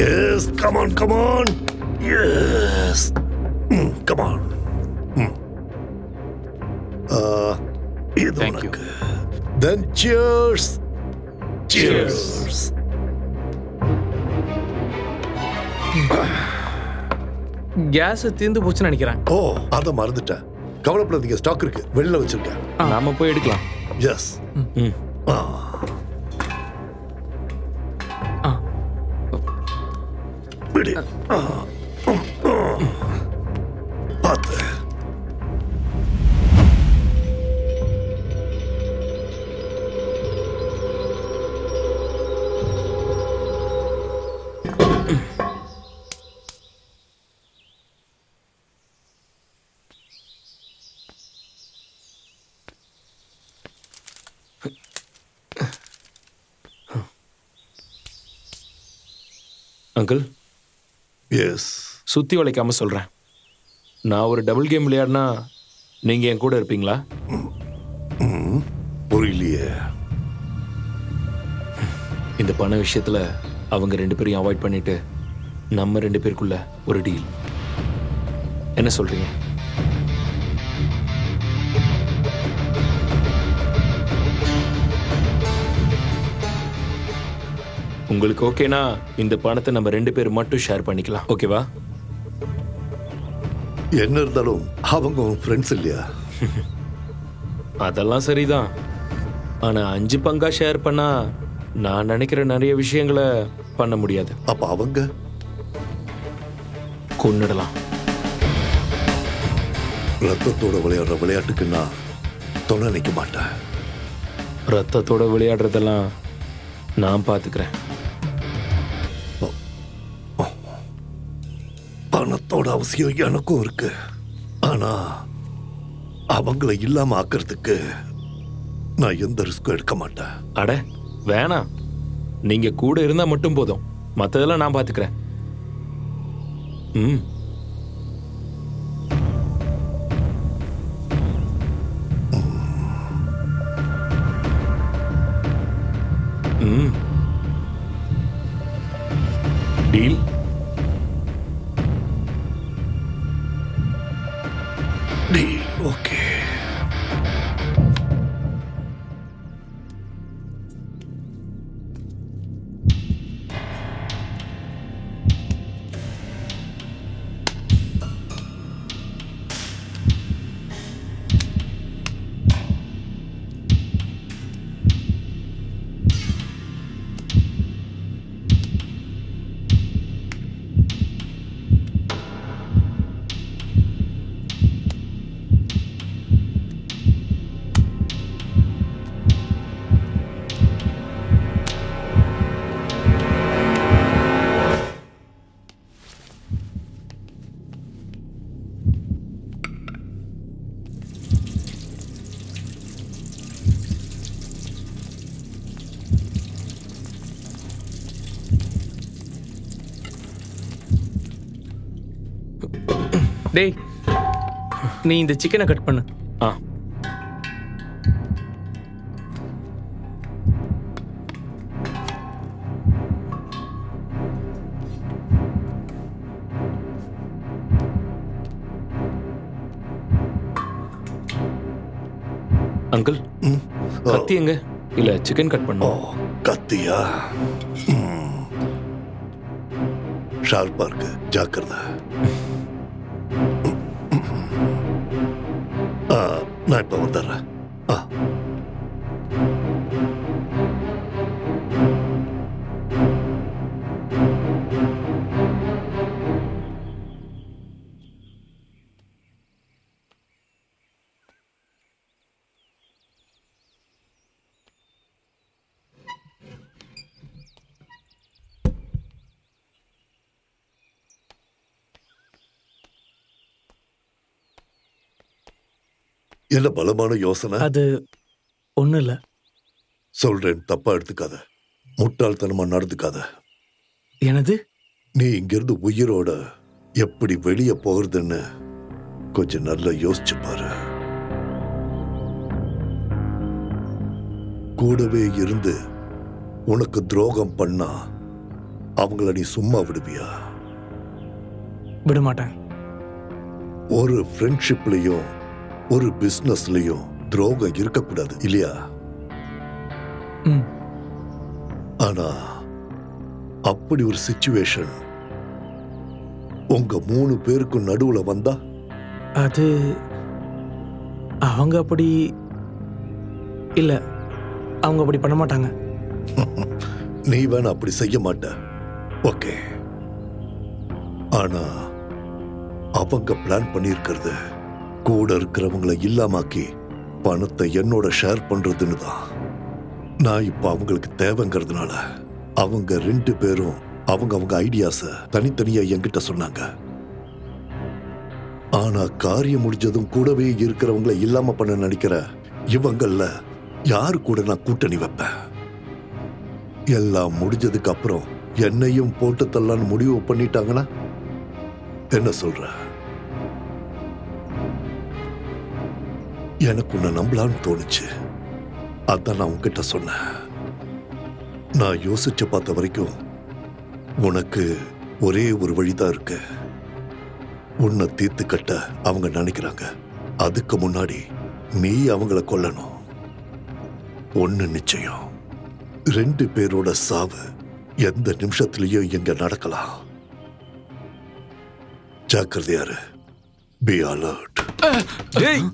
Yes, come on, come on. Yes. Come on. இது Thank you. உனக்கு. Then cheers. Cheers. கேஸ் தீர்ந்து போச்சுன்னு நினைக்கிறேன். ஓ, அதை மறந்துட்டேன். கவலைப்படாதீங்க, ஸ்டாக் இருக்கு, வெளில வச்சிருக்கேன். நாம போய் எடுக்கலாம். எஸ். ம். பிடி. பார்த்து. Uncle, yes. சுத்தி வளைக்காம சொல்றேன். நான் ஒரு டபுள் கேம் விளையாடினா நீங்க என் கூட இருப்பீங்களா? புரியலையே. இந்த பண விஷயத்துல அவங்க 2 பேரையும் அவாய்ட் பண்ணிட்டு நம்ம 2 பேருக்குள்ள ஒரு டீல். என்ன சொல்றீங்க? உங்களுக்கு ஓகேனா இந்த பணத்தை நம்ம 2 பேர் மட்டும் ஷேர் பண்ணிக்கலாம், ஓகேவா? என்ன இருந்தாலும் அவங்க ஃப்ரெண்ட்ஸ் இல்லையா? அதெல்லாம் சரிதான். ஆனா 5 பங்கா ஷேர் பண்ணா நான் நினைக்கிற நிறைய விஷயங்களை பண்ண முடியாது. அப்ப அவங்க கொன்னுடலாம். ரத்தத்தோட விளையாடுற விளையாட்டுக்கு நான் துணை நிற்க மாட்டேன். ரத்தத்தோட விளையாடுறதெல்லாம் நான் பார்த்துக்கிறேன். பணத்தோட அவசியம் எனக்கும் இருக்கு. ஆனா அவங்கள இல்லாம ஆக்கிறதுக்கு நான் எந்த ரிஸ்க்கும் எடுக்க மாட்டேன். அட வேணாம், நீங்க கூட இருந்தா மட்டும் போதும், மற்றதெல்லாம் நான் பார்த்துக்கிறேன். ம். ம். டீல். ஓகே. டேய், நீ இந்த சிக்கனை கட் பண்ணு. ஆ. அங்கிள், கத்தி எங்க? இல்ல சிக்கன் கட் ஓ, பண்ணும். கத்தியா? ஷார்ப்பா இருக்கு, ஜாக்கிரதை. நான் இப்ப வந்துடுறேன். என்ன பலமான யோசனை? அது ஒன்றும் இல்லை. சொல்றேன், தப்பா எடுத்துக்காத. முட்டாள்தனமா நடந்துக்காத. எனது நீ இங்கிருந்து உயிரோட எப்படி வெளியே போகிறதுன்னு கொஞ்சம் நல்லா யோசிச்சு பாரு. கூடவே இருந்து உனக்கு துரோகம் பண்ணா அவங்கள நீ சும்மா விடுவியா? விட மாட்டேன். ஒரு ஃப்ரெண்ட்ஷிப்லயும் ஒரு பிசினஸ்லயும் துரோகம் இருக்கக்கூடாது, இல்லையா? ம். ஆனா அப்படி ஒரு சிச்சுவேஷன் உங்க 3 பேருக்கும் நடுவுல வந்தா? அது அவங்க அப்படி இல்லை, அவங்க அப்படி பண்ண மாட்டாங்க. நீ வேணா அப்படி செய்ய மாட்ட, ஓகே. ஆனா அவங்க பிளான் பண்ணியிருக்கிறது கூட இருக்கிறவங்களை இல்லாமாக்கி பணத்தை என்னோட ஷேர் பண்றதுன்னு தான். நான் இப்ப அவங்களுக்கு தேவைங்கிறதுனால அவங்க 2 பேரும் அவங்க ஐடியாஸ தனித்தனியா என்கிட்ட சொன்னாங்க. ஆனா காரியம் முடிஞ்சதும் கூடவே இருக்கிறவங்களை இல்லாம பண்ண நினைக்கிற இவங்கள யாரு கூட நான் கூட்டணி வைப்பேன்? எல்லாம் முடிஞ்சதுக்கு அப்புறம் என்னையும் போட்டு தள்ளலான்னு முடிவு பண்ணிட்டாங்கன்னா என்ன சொல்ற? எனக்கு உன்னை நம்பலான்னு தோணுச்சு, அதான் நான் உன்கிட்ட சொன்னேன். நான் யோசிச்சு பார்த்த வரைக்கும் உனக்கு ஒரே ஒரு வழிதான் இருக்கு. உன்னை தீர்த்து கட்ட அவங்க நினைக்கிறாங்க. அதுக்கு முன்னாடி நீ அவங்கள கொல்லணும். ஒண்ணு நிச்சயம், 2 பேரோட சாவு எந்த நிமிஷத்துலயும் இங்க நடக்கலாம். ஜாக்கிரதையாரு. Be alert. டேய்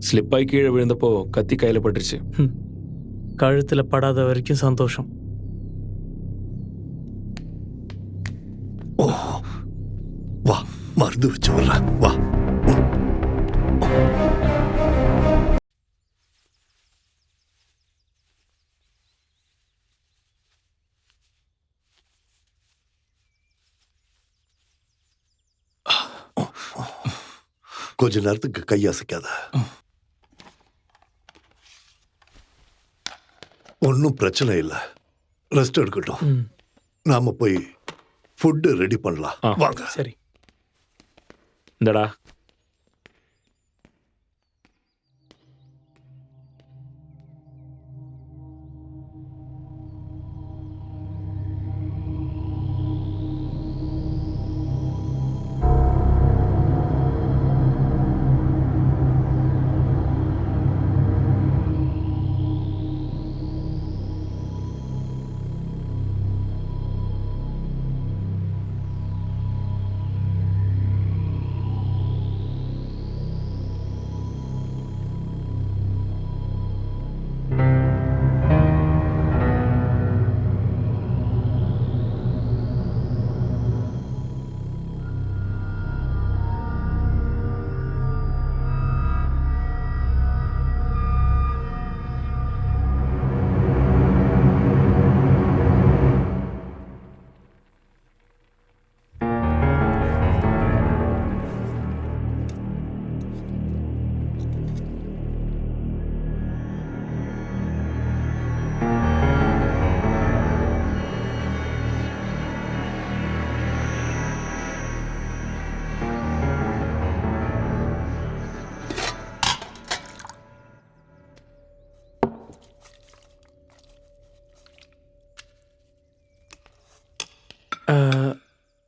ஸ்லிப்பாகி கீழே விழுந்தப்போ கத்தி கையில் பட்டுருச்சு. கழுத்தில் படாத வரைக்கும் சந்தோஷம். ஓ வா, மருந்து வச்சு விடுறேன், வா. கொஞ்ச நேரத்துக்கு கையசைக்காத. ஒன்றும் பிரச்சனை இல்லை, ரெஸ்ட் எடுக்கட்டும். நாம போய் ஃபுட்டு ரெடி பண்ணலாம், வாங்க. சரி. இந்தடா.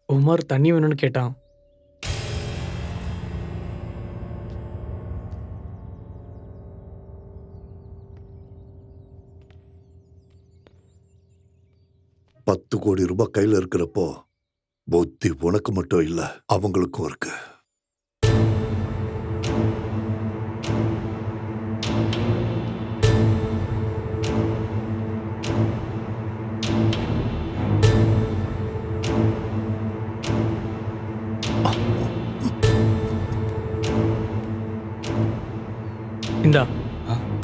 உமர் தண்ணி வேணும்னு கேட்டான். $10 கோடி கையில இருக்கிறப்போ புத்தி உனக்கு மட்டும் இல்ல, அவங்களுக்கும் இருக்கு. இந்தா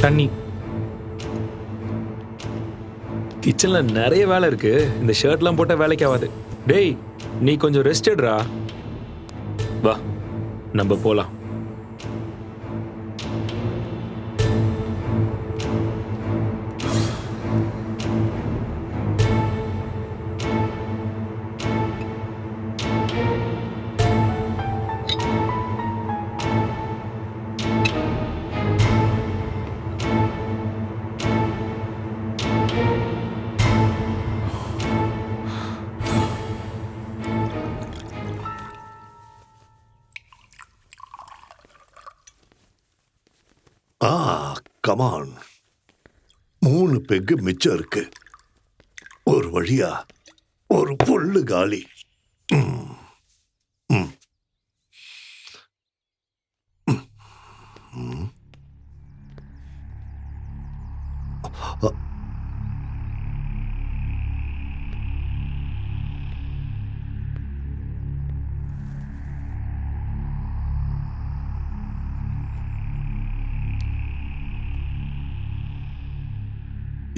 தண்ணி. கிச்சன்ல நிறைய வேலை இருக்கு, இந்த ஷர்ட்லாம் போட்ட வேலைக்கு ஆகாது. டேய், நீ கொஞ்சம் ரெஸ்ட் எடுறா. வா, நம்ம போலாம். கமான், 3 பெக்கு மிச்சம் இருக்கு. ஒரு வழியா ஒரு புல்லு காலி.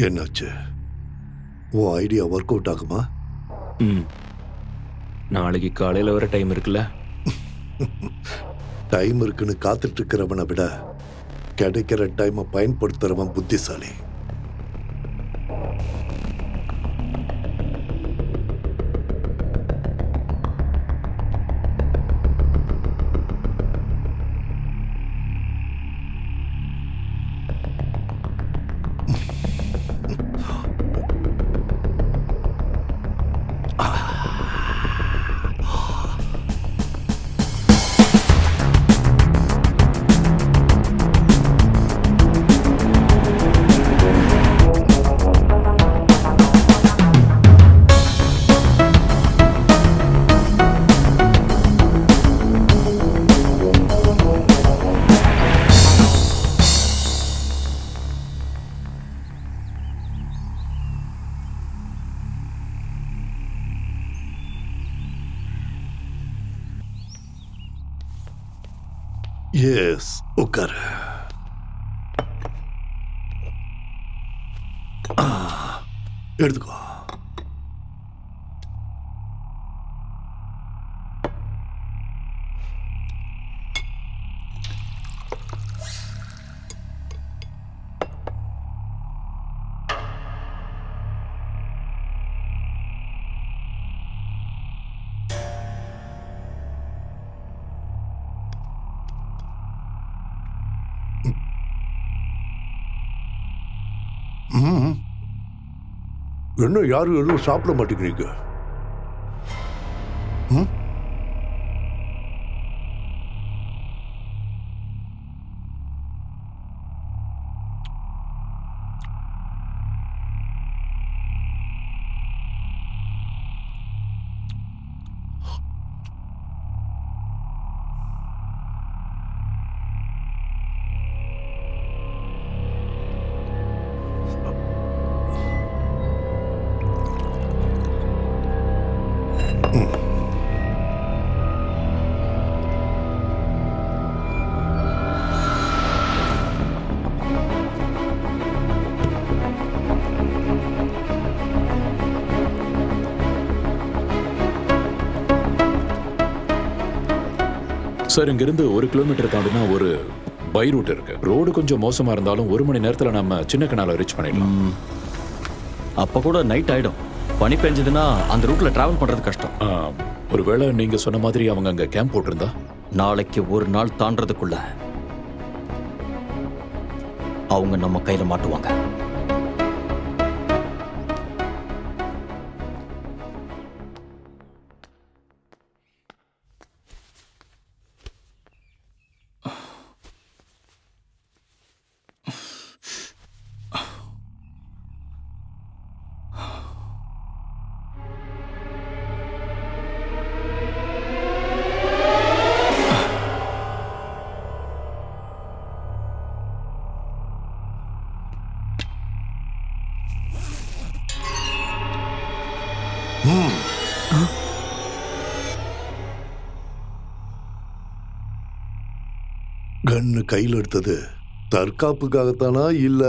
என்னாச்சு? உன் ஐடியா ஒர்க் அவுட் ஆகுமா? நாளைக்கு காலையில் வர டைம் இருக்குல்ல? டைம் இருக்குன்னு காத்துட்டு இருக்கிறவனை விட கிடைக்கிற டைமை பயன்படுத்துறவன் புத்திசாலி. எஸ், உட்காரு. எடுத்துக்கோ. ம். என்ன யாரும் எதுவும் சாப்பிட மாட்டேங்கிறீங்க? ம்? சார், இங்கிருந்து 1 கிலோமீட்டர் தாண்டினா ஒரு பை ரூட் இருக்கு. ரோடு கொஞ்சம் மோசமா இருந்தாலும் 1 மணி நேரத்துல நம்ம சின்ன கனால ரீச் பண்ணிடலாம். அப்போ கூட நைட் ஆயிடும். பனி பெஞ்சதுன்னா அந்த ரூட்ல டிராவல் பண்றது கஷ்டம். ஒருவேளை நீங்க சொன்ன மாதிரி அவங்க அங்க கேம்ப் போட்டிருந்தா? நாளைக்கு ஒரு நாள் தாண்டறதுக்குள்ள அவங்க நம்ம கையில மாட்டுவாங்க. கன்னு கையில் எடுத்தது தற்காப்புக்காகத்தானா இல்ல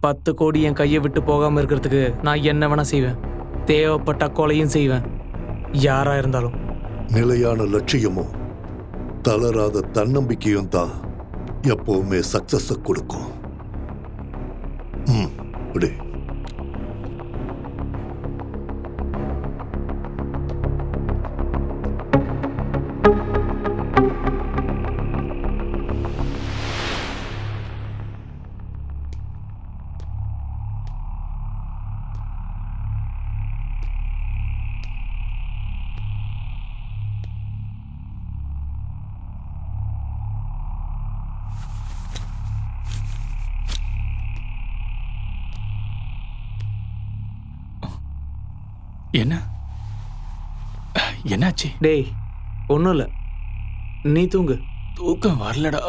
10 கோடி என் கையை விட்டு போகாம இருக்கிறதுக்கு நான் என்ன வேணா செய்வேன். தேவைப்பட்ட கொலையும் செய்வேன், யாரா இருந்தாலும். நிலையான லட்சியமும் தளராத தன்னம்பிக்கையும் தான் எப்பவுமே சக்சஸ் கொடுக்கும். இப்படி என்ன என்னாச்சு? டேய், ஒன்றும் இல்லை, நீ தூங்கு. தூக்கம் வரலடா.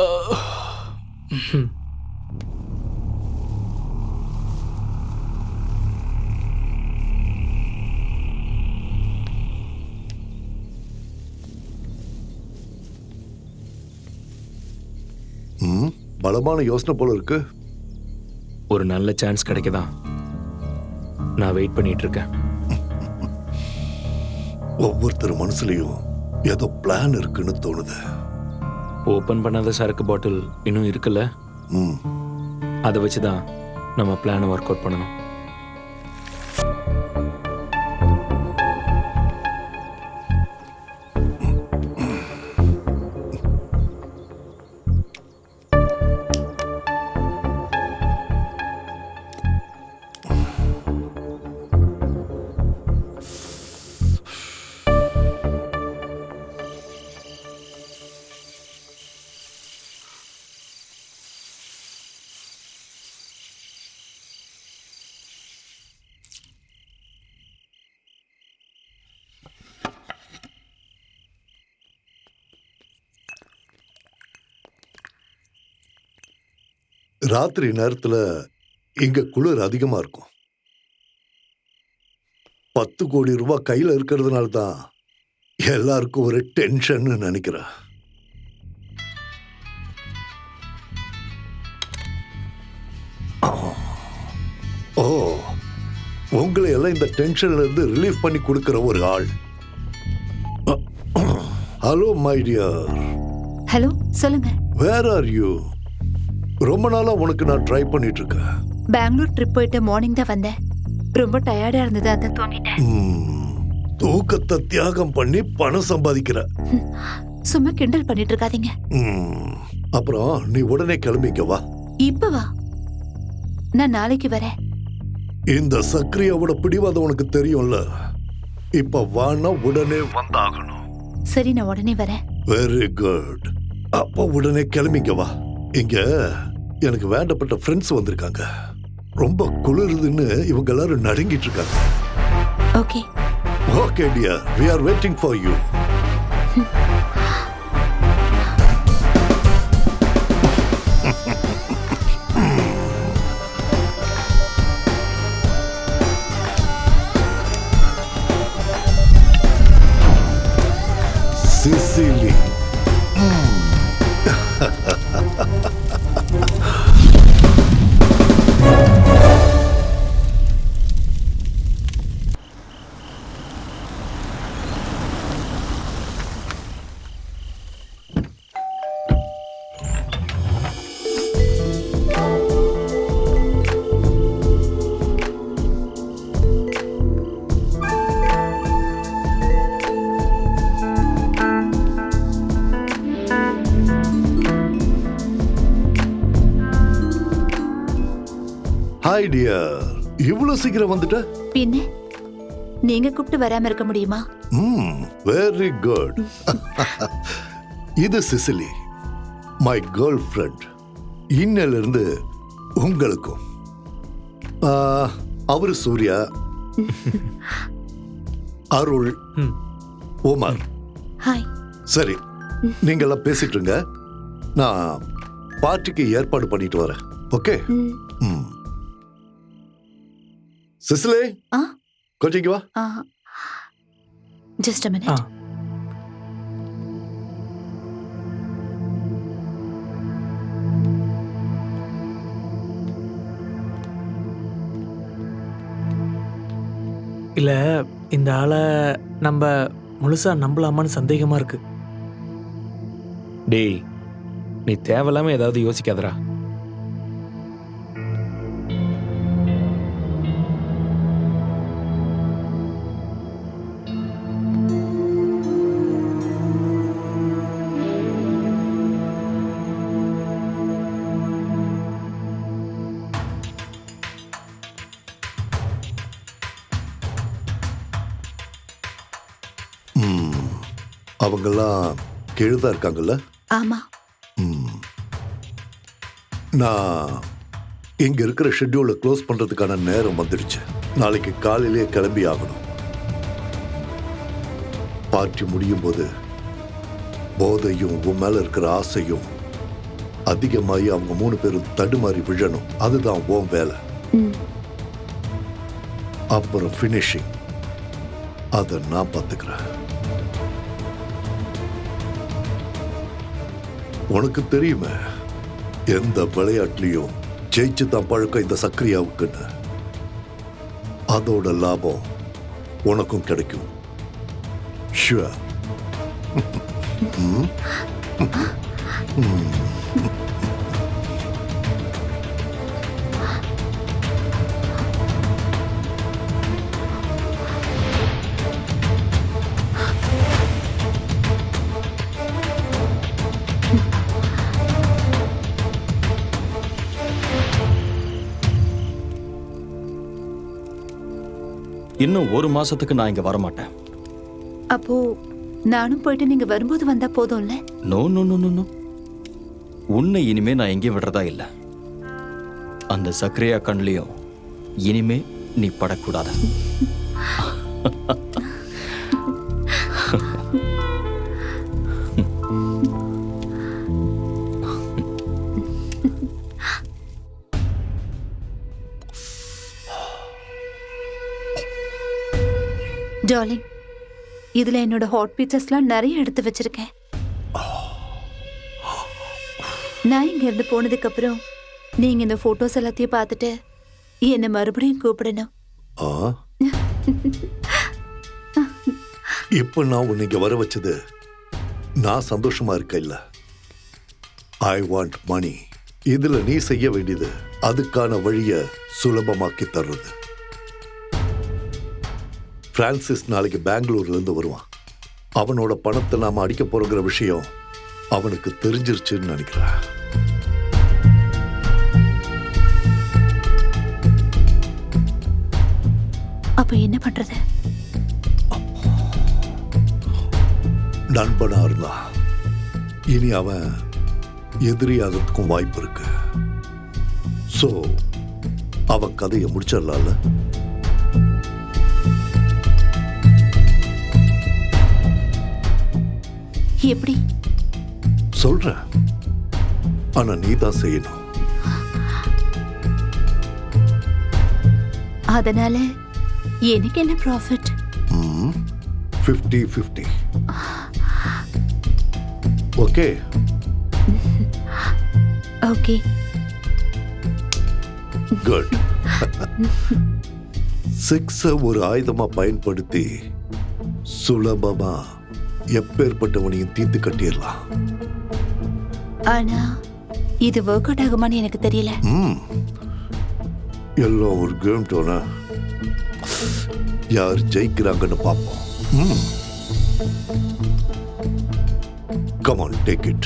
பலமான யோசனை போல இருக்கு. ஒரு நல்ல சான்ஸ் கிடைக்கதான் நான் வெயிட் பண்ணிட்டு இருக்கேன். ஒவ்வொருத்தர் மனசுலயும் ஏதோ பிளான் இருக்குன்னு தோணுது. ஓபன் பண்ணாத சரக்கு பாட்டில் இன்னும் இருக்குல்ல, அதை வச்சுதான் நம்ம பிளானை ஒர்க் அவுட் பண்ணணும். ராத்திரி நேரத்துல இங்க குளிர் அதிகமா இருக்கும். 10 கோடி ரூபாய் கையில இருக்கிறதுனால தான் எல்லாருக்கும் ஒரு டென்ஷன் நினைக்கிறேன். ஓ, உங்களை எல்லாம் இந்த டென்ஷன்ல இருந்து ரிலீஃப் பண்ணி கொடுக்கிற ஒரு ஆள். Hello my dear. ஹலோ, சொல்லுங்க. Where are you? ரொம்ப நாளா உனக்கு நான் ட்ரை பண்ணிட்டு இருக்கேன். பெங்களூர் ட்ரிப் போயிட்டு மார்னிங் தான் வந்தேன். ரொம்ப டயர்டா இருந்தது, அதான் தூங்கிட்டேன். தூக்கத்தை தியாகம் பண்ணி பணம் சம்பாதிக்கிற. சும்மா கிண்டல் பண்ணிட்டு இருக்காதீங்க. அப்புறம் நீ உடனே கிளம்பிக்க வா. இப்ப வா, நான் நாளைக்கு வரேன். இந்த சக்ரியாவோட பிடிவாதம் உனக்கு தெரியும்ல. இப்ப வானா உடனே வந்தாகணும். சரி, நான் உடனே வரேன். Very good. அப்ப உடனே கிளம்பிக்க வா. இங்க எனக்கு வேண்டப்பட்ட ஃப்ரெண்ட்ஸ் வந்திருக்காங்க. ரொம்ப குளிருதுன்னு இவங்க எல்லாரும் நடுங்கிட்டு இருக்காங்க. Okay. Okay dear, we are waiting for you. Sicily. Hi dear, இவ்வளவு சீக்கிரம் வந்துட்ட? பின்ன நீங்க கூப்பிட்டு வராம இருக்க முடியுமா? Very good. இது சிசிலி, மை கேர்ள் ஃப்ரெண்ட். இன்னையில இருந்து உங்களுக்கும். அவரு சூர்யா, அருள், உமர். ஹாய். சரி, நீங்க எல்லாம் பேசிட்டு இருங்க. நான் பார்ட்டிக்கு ஏற்பாடு பண்ணிட்டு வரேன். ஓகே? சிசிலே, கொஞ்சம் இங்க வா. Just a minute. இல்ல, இந்த ஆளை நம்ம முழுசா நம்பலாமான்னு சந்தேகமா இருக்கு. டேய், நீ தேவையில்லாம ஏதாவது யோசிக்காதடா. அவங்கெல்லாம் கீழதான் இருக்காங்கல்ல? ஆமா. நான் இங்க இருக்கிற ஷெட்யூலை க்ளோஸ் பண்றதுக்கான நேரம் வந்துடுச்சு. நாளைக்கு காலையிலேயே கிளம்பி ஆகணும். பார்ட்டி முடியும் போது போதையும் உன் மேல இருக்கிற ஆசையும் அதிகமாகி அவங்க 3 பேரும் தடுமாறி விழணும். அதுதான் உன் வேலை. அப்புறம் ஃபினிஷிங் அதை நான் பார்த்துக்கிறேன். உனக்கு தெரியுமே, எந்த விளையாட்டுலயும் ஜெயிச்சு தான் பழக்கம் இந்த சக்ரியாவுக்குன்னு. அதோட லாபம் உனக்கும் கிடைக்கும். ஷுவர். இன்னும் 1 மாசத்துக்கு நான் இங்க வரமாட்டேன். அப்போ நானும் போயிட்டு நீங்க வரும்போது வந்தா போதும்ல? No no no no no. உன்னை இனிமே நான் எங்கேயும் விடுறதா இல்ல. அந்த சக்ரியா கண்லயும் இனிமே நீ படக்கூடாது. டார்லிங், இதுல என்னோட ஹாட் பீச்சஸ்லாம் நிறைய எடுத்து வச்சிருக்கேன். நான் இங்க இருந்து போனதுக்கு அப்புறம் நீங்க இந்த போட்டோஸ் எல்லாத்தையும் பார்த்துட்டு என்ன மறுபடியும் கூப்பிடணும். ஆ இப்ப நான் உன்னை இங்க வர வச்சது நான் சந்தோஷமா இருக்க இல்ல. I want money. இதுல நீ செய்ய வேண்டியது அதுக்கான வழிய சுலபமாக்கி தர்றது. பிரான்சிஸ் நாளைக்கு பெங்களூர்ல இருந்து வருவான். அவனோட பணத்தை நாம அடிக்க போறோங்கிற விஷயம் அவனுக்கு தெரிஞ்சிருச்சுன்னு நினைக்கிறேன். அப்ப என்ன பண்றது? நண்பனா இருந்தா இனி அவன் எதிரியாகிறதுக்கும் வாய்ப்பு இருக்கு. சோ அவன் கதையை முடிச்சிடலாம்ல. எப்படி? சொல்றேன், ஆனா நீ தான் செய்யணும். அதனால எனக்கு என்ன ப்ராஃபிட்? 50-50. Okay okay. குட். செக்ஸ ஒரு ஆயுதமா பயன்படுத்தி சுலபமா எப்பேற்பட்டவனையும் தீர்த்து கட்டிடலாம். ஆனா இது ஒர்க் அவுட் ஆகுமான்னு எனக்கு தெரியல. எல்லாம் ஒரு கேம் டோனா. யார் ஜெயிக்கிறாங்கன்னு பார்ப்போம். Come on, take it.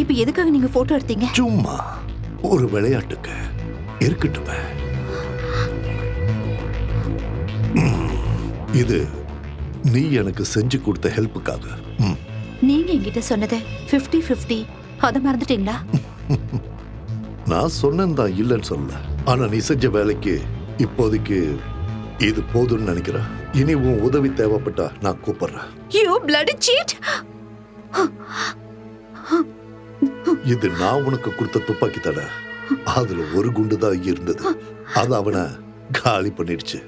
இப்ப எதுக்காக நீங்க போட்டோ எடுத்தீங்க? சும்மா ஒரு விளையாட்டுக்கு இருக்கட்டுமே. இது நீ எனக்கு செஞ்சு கொடுத்த ஹெல்ப்புக்காக. நீங்க என்கிட்ட சொன்னது 50-50. அத மறந்துட்டீங்களா? நான் சொன்னேன் தான், இல்லைன்னு சொல்லல. ஆனா நீ செஞ்ச வேலைக்கு இப்போதைக்கு இது போதும்னு நினைக்கிறேன். இனி உன் உதவி தேவைப்பட்டா நான் கூப்பிடுறேன். You bloody cheat! இது நான் உனக்கு கொடுத்த துப்பாக்கி தானே. அதுல ஒரு குண்டு தான் இருந்தது. அது அவனை காலி பண்ணிடுச்சு.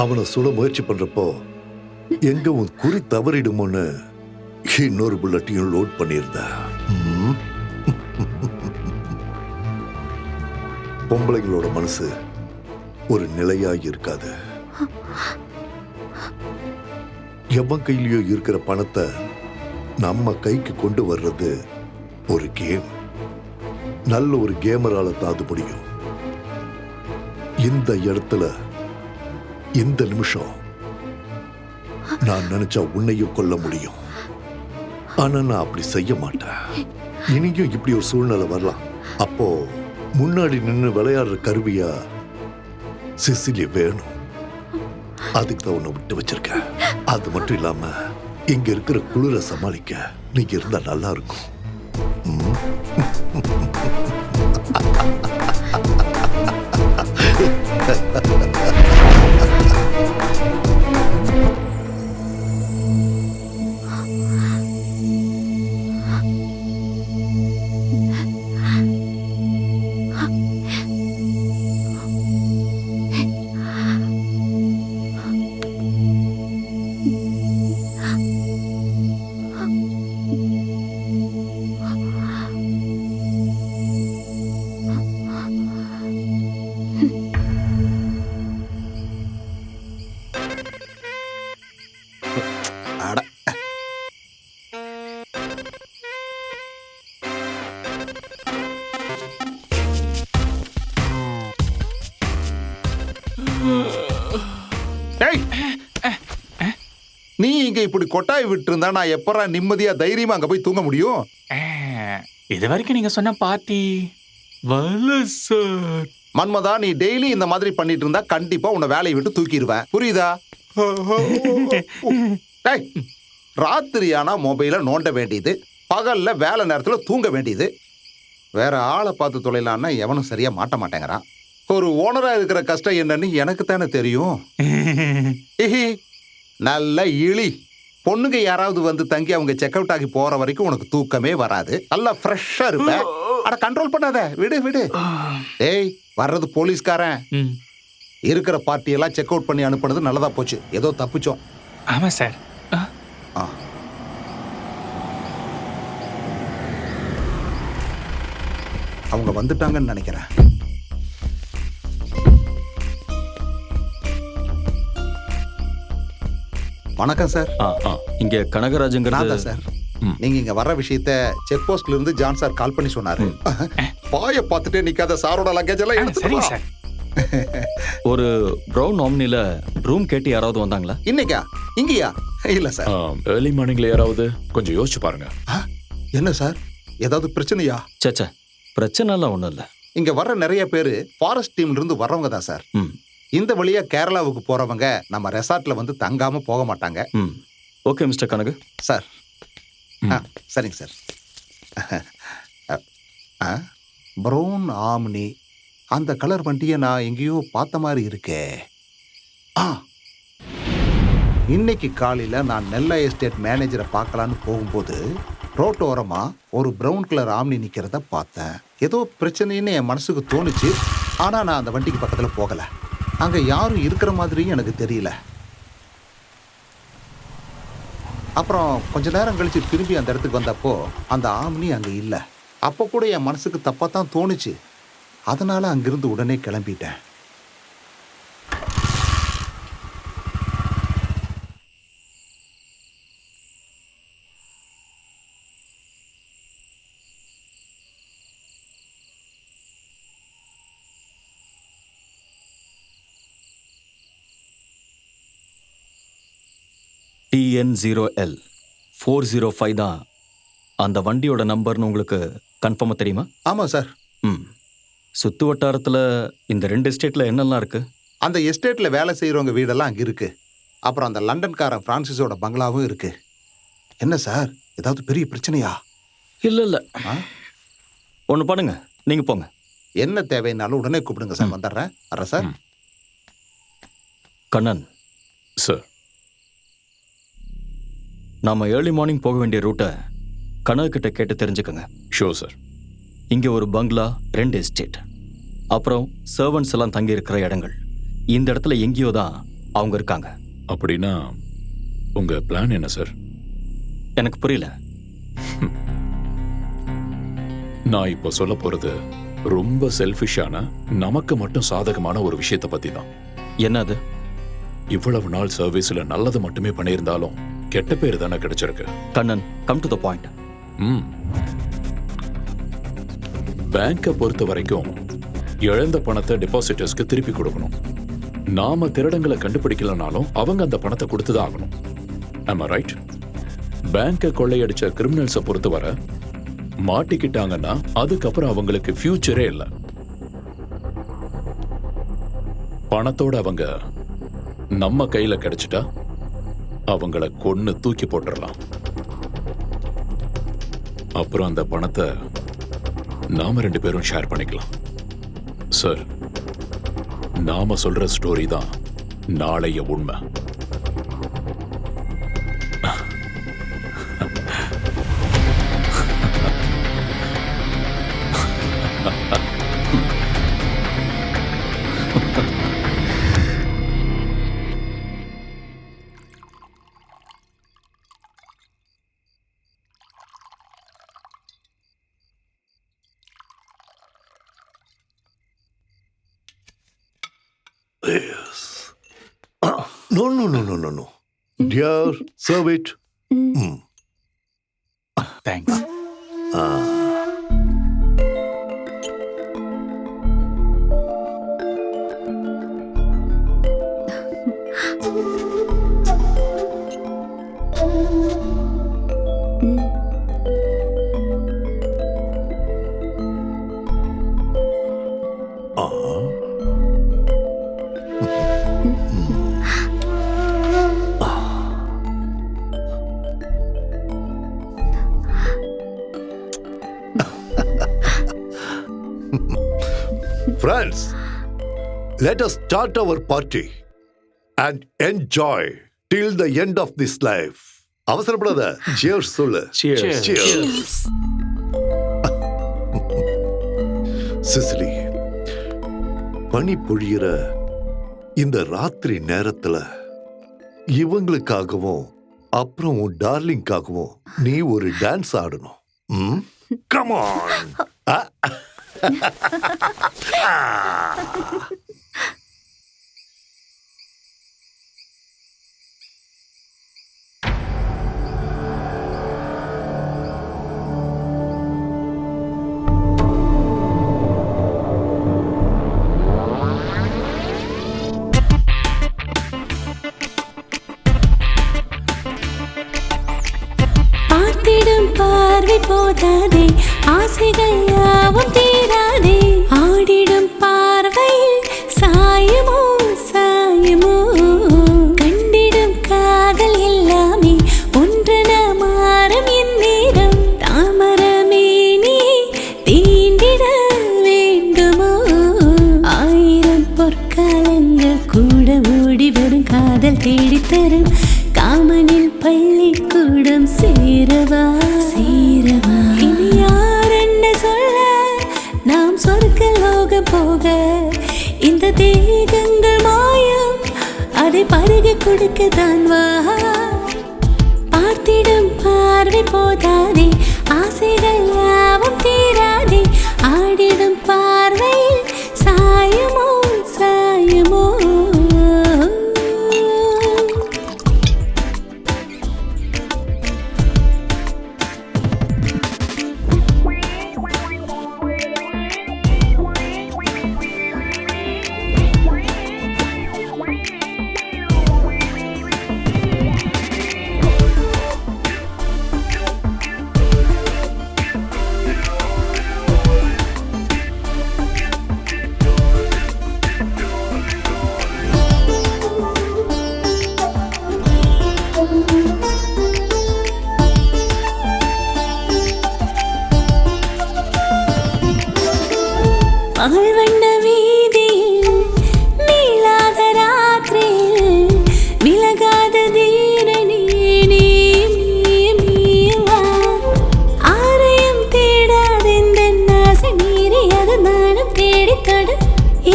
அவனை சுட முயற்சி பண்றப்போ எங்க உன் குறி தவறிடுமோன்னு இன்னொரு புல்லட்டையும் லோட் பண்ணியிருந்த. பொம்பளைங்களோட மனசு ஒரு நிலையா இருக்காது. எவன் கையிலயோ இருக்கிற பணத்தை நம்ம கைக்கு கொண்டு வர்றது ஒரு கேம். நல்ல ஒரு கேமரால தான் அது முடியும். இந்த இடத்துல இந்த நிமிஷம் நான் நினைச்சா உன்னையும் கொல்ல முடியும். ஆனா நான் அப்படி செய்ய மாட்டேன். இனியும் இப்படி ஒரு சூழ்நிலை வரலாம். அப்போ முன்னாடி நின்று விளையாடுற கருவியா சிசிலி வேணும். அதுக்கு தான் உன்னை விட்டு வச்சிருக்கேன். அது மட்டும் இல்லாம இங்க இருக்கிற குளிரை சமாளிக்க நீங்க இருந்தா நல்லா இருக்கும். நீ இங்க இப்படி கொட்டாய் விட்டு இருந்தா நான் எப்பறா நிம்மதியா தைரியமா அங்க போய் தூங்க முடியும்? இது வரைக்கும் நீங்க சொன்ன பார்ட்டி சார். மன்மதா, நீ டெய்லி இந்த மாதிரி பண்ணிட்டு இருந்தா கண்டிப்பா உன்னை வேலையை விட்டு தூக்கிடுவேன். புரியுதா? ராத்திரியானா மொபைல நோண்ட வேண்டியது, பகல்ல வேலை நேரத்துல தூங்க வேண்டியது. வேற ஆளை பார்த்து தொலைலான்னா எவனும் சரியா மாட்ட மாட்டேங்கிறான். ஒரு ஓனரா இருக்கிற கஷ்டம் என்னன்னு எனக்கு தானே தெரியும். ஹிஹி, நல்ல இழி. பொண்ணுங்க யாராவது வந்து தங்கி அவங்க செக் அவுட் ஆகி போற வரைக்கும் உனக்கு தூக்கமே வராது. நல்லா ஃப்ரெஷ்ஷா இருப்ப. அட கண்ட்ரோல் பண்ணாத, விடு விடு. ஏய், வர்றது போலீஸ்காரன். இருக்கிற பார்ட்டியெல்லாம் செக் அவுட் பண்ணி அனுப்புனது நல்லதா போச்சு. ஏதோ தப்பிச்சோம். ஆமா சார். அவங்க வந்துட்டாங்கன்னு நினைக்கிறேன். வணக்கம் சார். இங்க கனகராஜுங்கிறது சார். நீங்க இங்க வர்ற விஷயத்த செக் போஸ்ட்ல இருந்து ஜான் சார் கால் பண்ணி சொன்னாரு. பாய பார்த்துட்டே நிக்காத, சாரோட லக்கேஜ் எல்லாம் எடுத்துட்டு வா. ஒரு பிரவுன் ஆம்னில ரூம் கேட்டு யாராவது வந்தாங்களா இன்னைக்கா? இங்கயா? இல்ல சார். ஏர்லி மார்னிங்ல யாராவது கொஞ்சம் யோசிச்சு பாருங்க. என்ன சார், ஏதாவது பிரச்சனையா? சேச்சே, பிரச்சனை எல்லாம் ஒண்ணும் இல்ல. இங்க வர்ற நிறைய பேரு ஃபாரஸ்ட் டீம்ல இருந்து வர்றவங்க தான் சார். இந்த வழியா கேரளாவுக்கு போறவங்க நம்ம ரெசார்ட்ல வந்து தங்காம போக மாட்டாங்க. Okay mister Kanagu. சார் சரிங்க சார். ப்ரௌன் ஆம்னி, அந்த கலர் வண்டியை நான் எங்கேயோ பார்த்த மாதிரி இருக்கே. இன்னைக்கு காலையில நான் நெல்லை எஸ்டேட் மேனேஜரை பார்க்கலான்னு போகும்போது ரோட்டோரமா ஒரு ப்ரௌன் கலர் ஆம்னி நிக்கிறத பார்த்தேன். ஏதோ பிரச்சனைன்னு என் மனசுக்கு தோணுச்சு. ஆனா நான் அந்த வண்டிக்கு பக்கத்துல போகல. அங்க யாரும் இருக்கிற மாதிரியும் எனக்கு தெரியல. அப்புறம் கொஞ்ச நேரம் கழிச்சு திரும்பி அந்த இடத்துக்கு வந்தப்போ அந்த ஆம்னி அங்க இல்ல. அப்போ கூட என் மனசுக்கு தப்பா தான் தோணுச்சு. அதனால அங்கிருந்து உடனே கிளம்பிட்டேன். TN0L 405 தான் அந்த வண்டியோட நம்பர்னு உங்களுக்கு கன்ஃபார்மாக தெரியுமா? ஆமாம் சார். சுற்று வட்டாரத்தில் இந்த 2 எஸ்டேட்டில் என்னெல்லாம் இருக்கு? அந்த எஸ்டேட்டில் வேலை செய்கிறவங்க வீடெல்லாம் அங்கே இருக்கு. அப்புறம் அந்த லண்டன்காரன் ஃப்ரான்சிஸோட பங்களாவும் இருக்கு. என்ன சார், ஏதாவது பெரிய பிரச்சனையா? இல்லை. ஒன்று பண்ணுங்க, நீங்கள் போங்க. என்ன தேவைன்னாலும் உடனே கூப்பிடுங்க சார். வந்துடுறேன். வரேன் சார். கண்ணன் சார், நாம ஏர்லி மார்னிங் போக வேண்டிய ரூட்டை கனவுக்கிட்ட கேட்டு தெரிஞ்சுக்கோங்க. Sure sir. இங்கே ஒரு பங்களா, 2 எஸ்டேட், அப்புறம் சர்வன்ட்ஸ் எல்லாம் தங்கி இருக்கிற இடங்கள். இந்த இடத்துல எங்கேயோ தான் அவங்க இருக்காங்க. அப்படின்னா உங்க பிளான் என்ன சார்? எனக்கு புரியல. நான் இப்போ சொல்ல போறது ரொம்ப செல்ஃபிஷான, நமக்கு மட்டும் சாதகமான ஒரு விஷயத்தை பத்தி தான். என்னது? இவ்வளவு நாள் சர்வீஸ்ல நல்லது மட்டுமே பண்ணியிருந்தாலும் கெட்ட பேர் தானே கிடைச்சிருக்கு. Kannan, come to the point. பேங்கை பொறுத்த வரைக்கும் இழந்த பணத்தை டெபாசிட்டர்ஸ்க்கு திருப்பி கொடுக்கணும். நாம திருடங்களை கண்டுபிடிக்கலனாலும் அவங்க அந்த பணத்தை கொடுத்துதான் ஆகணும். ஆமா ரைட்? பேங்கை கொள்ளையடிச்ச கிரிமினல்ஸை பொறுத்தவரை மாட்டிக்கிட்டாங்கன்னா அதுக்கப்புறம் அவங்களுக்கு ஃபியூச்சரே இல்லை. பணத்தோட அவங்க நம்ம கையில கிடைச்சிட்டா அவங்கள கொன்னு தூக்கி போட்டுடலாம். அப்புறம் அந்த பணத்தை நாம 2 பேரும் ஷேர் பண்ணிக்கலாம். சார், நாம சொல்ற ஸ்டோரி தான் நாளைய உண்மை. Yes. No. Dear, serve it. Thanks. Friends, let us start our party and enjoy till the end of this life. அவசரப்படாத. Cheers சொல்லு. Cheers. Cheers. சிசிலி, பனி பொழியிற இந்த ராத்திரி நேரத்துல இவங்களுக்காகவும் அப்புறம் உன் டார்லிங்காகவும் நீ ஒரு டான்ஸ் ஆடணும். Come on. பார்வை போதாதே, ஆசைகள் யாவும் தீராதே, ஆடிடும் பார்வையில் சாயமோ சாயமோ, கண்டிடும் காதல் எல்லாமே ஒன்றென மாறும் என் நேரம், தாமரமே நீ தீண்டிட வேண்டுமோ, ஆயிரம் பொற்காலங்கள் கூட ஓடி வரும் காதல் தேடித்தரும் காமனில் பள்ளிக்கூடம் சேரவா சேரவா, இனி யார் என்ன சொல்ல நாம் சொர்க்க லோகம் போக, இந்த தேகங்கள் மாயம் அதை பருகி கொடுக்கத்தான் வா, பார்த்திடும் பார்வை போதாதே, ஆசைகள் யாவும் தீராதே, ஆடிடும் பார்வையில் சாயமோ சாயமோ. பகல் வண்ண வீதியில் நீளாத ராத்திரியில் விலகாத தீரணி நீவா, ஆரையும் தேடாதெந்த ஆசை மீறி அது நானும் தேடித்தடு,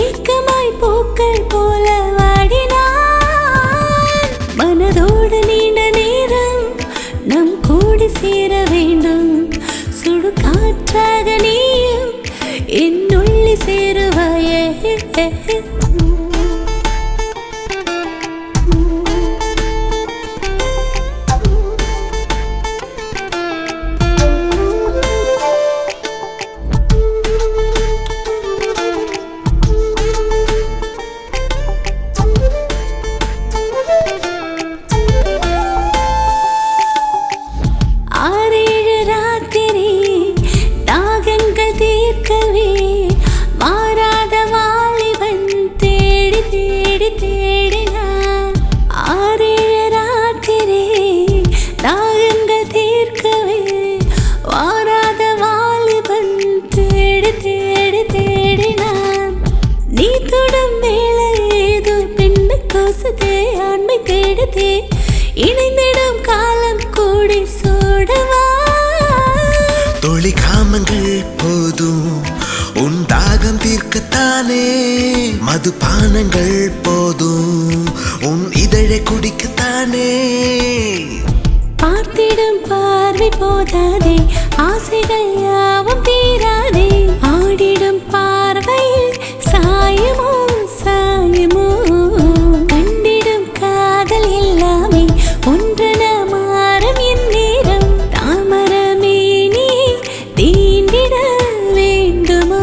ஏக்கமாய் பூக்கள் போல வாடினான், மனதோடு நீண்ட நேரம் நம் கூடி சேர வேண்டும், சுடு காற்றாக நீயும் என்னுள்ளி சேருவாயே. ஆறேழு ராத்திரி தாகங்கள் தீர்க்கவே மாறாத வாலிபன் தேடி தேடி தேடினான், ஆறேழு ராத்திரி தாகங்கள் தீர்க்கவே மாறாத வாலிபன் தேடி தேடி தேடினான், நீ தொடும் வேலை ஏதோ பெண்ணு கோசுதே, ஆண்மை தேடுதே, இணைந்திடும் காலம் கூடி சோடவா, தொழி காமங்கள் போதும் உன் தாகம் தீர்க்கத்தானே, மதுபானங்கள் போதும் உன் இதழை குடிக்கத்தானே, பார்த்திடும் பார்வை போதாதே, ஆசைகள் யாவும் தீராதே, ஆடிடும் பார்வையில் சாயமோ சாயமோ, கண்டிடும் காதல் எல்லாமே ஒன்றென மாறும் என் நேரம், தாமரமே நீ தீண்டிட வேண்டுமோ.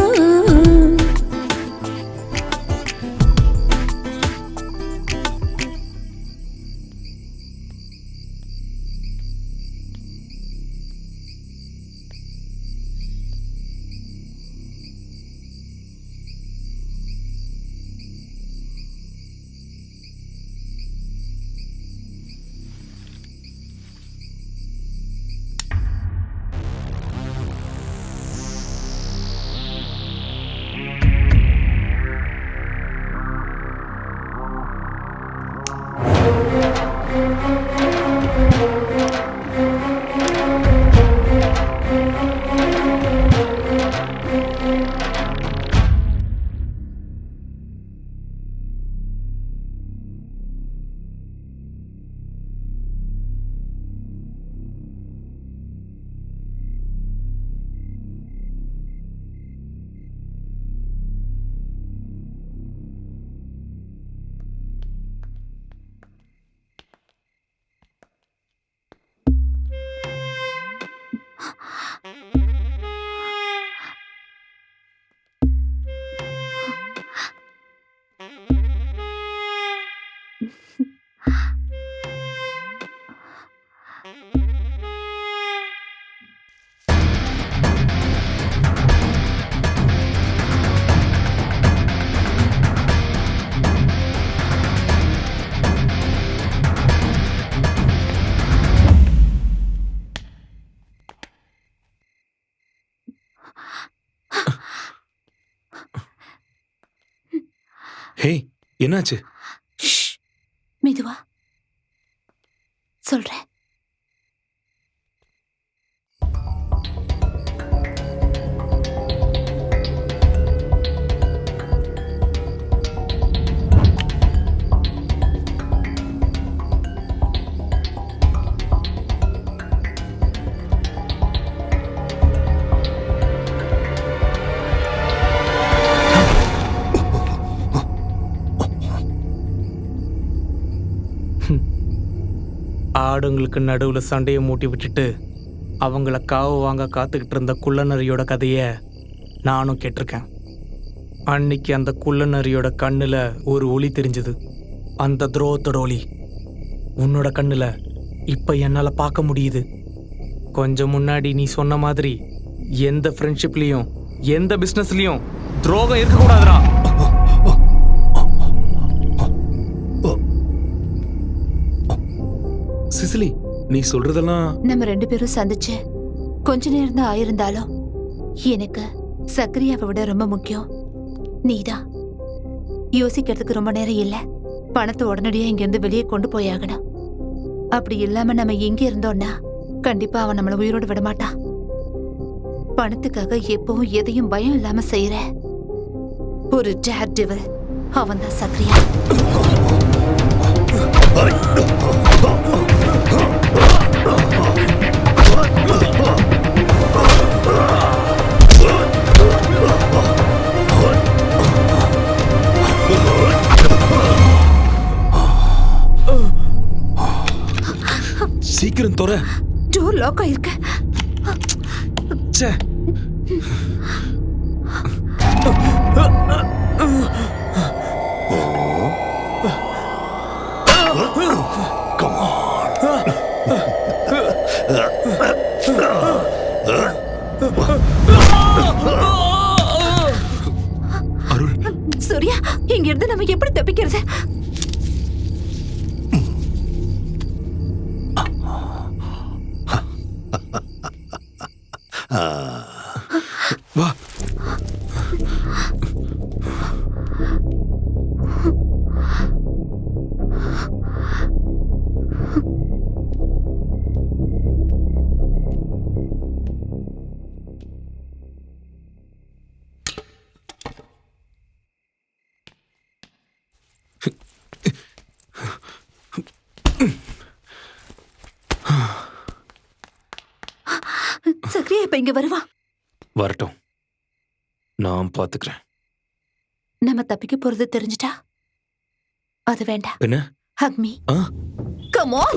ஹே, என்னாச்சு? மெதுவா சொல்றேன். ஆடுங்களுக்கு நடுவில் சண்டையை மூட்டி விட்டுட்டு அவங்கள காவு வாங்க காத்துக்கிட்டு இருந்த குள்ளநரியோட கதையை நானும் கேட்டிருக்கேன். அன்னைக்கு அந்த குள்ளநரியோட கண்ணில் ஒரு ஒளி தெரிஞ்சது. அந்த துரோகத்தோட ஒளி உன்னோட கண்ணில் இப்போ என்னால் பார்க்க முடியுது. கொஞ்சம் முன்னாடி நீ சொன்ன மாதிரி எந்த ஃப்ரெண்ட்ஷிப்லேயும் எந்த பிஸ்னஸ்லேயும் துரோகம் இருக்கக்கூடாதுடா. சிசிலி, நீ சொல்றதெல்லாம் நம்ம 2 பேரும் சந்திச்சு கொஞ்ச நேரம் தான் ஆயிருந்தாலும் எனக்கு சக்ரியாவை விட ரொம்ப முக்கியம் நீதான். யோசிக்கிறதுக்கு ரொம்ப நேரம் இல்ல. பணத்தை உடனடியா இங்கிருந்து வெளியே கொண்டு போயாகணும். அப்படி இல்லாம நம்ம இங்க இருந்தோம்னா கண்டிப்பா அவன் நம்மள உயிரோட விட மாட்டான். பணத்துக்காக எப்பவும் எதையும் பயம் இல்லாம செய்யற ஒரு டேர் டெவில் அவன் தான் சக்ரியா. சீக்கிரம் தொற. டோர் லாக் ஆயிருக்கு. ச்சே. Come on. அருள், சூர்யா, இங்க இருந்து நம்ம எப்படி தப்பிக்கிறது? வா. சக்ரியா இப்ப இங்க வருவா. வரட்டும், நான் பாத்துக்கிறேன். நம்ம தப்பிக்க போறது தெரிஞ்சிட்டா அது வேண்டாம். என்ன? Hug me. Come on.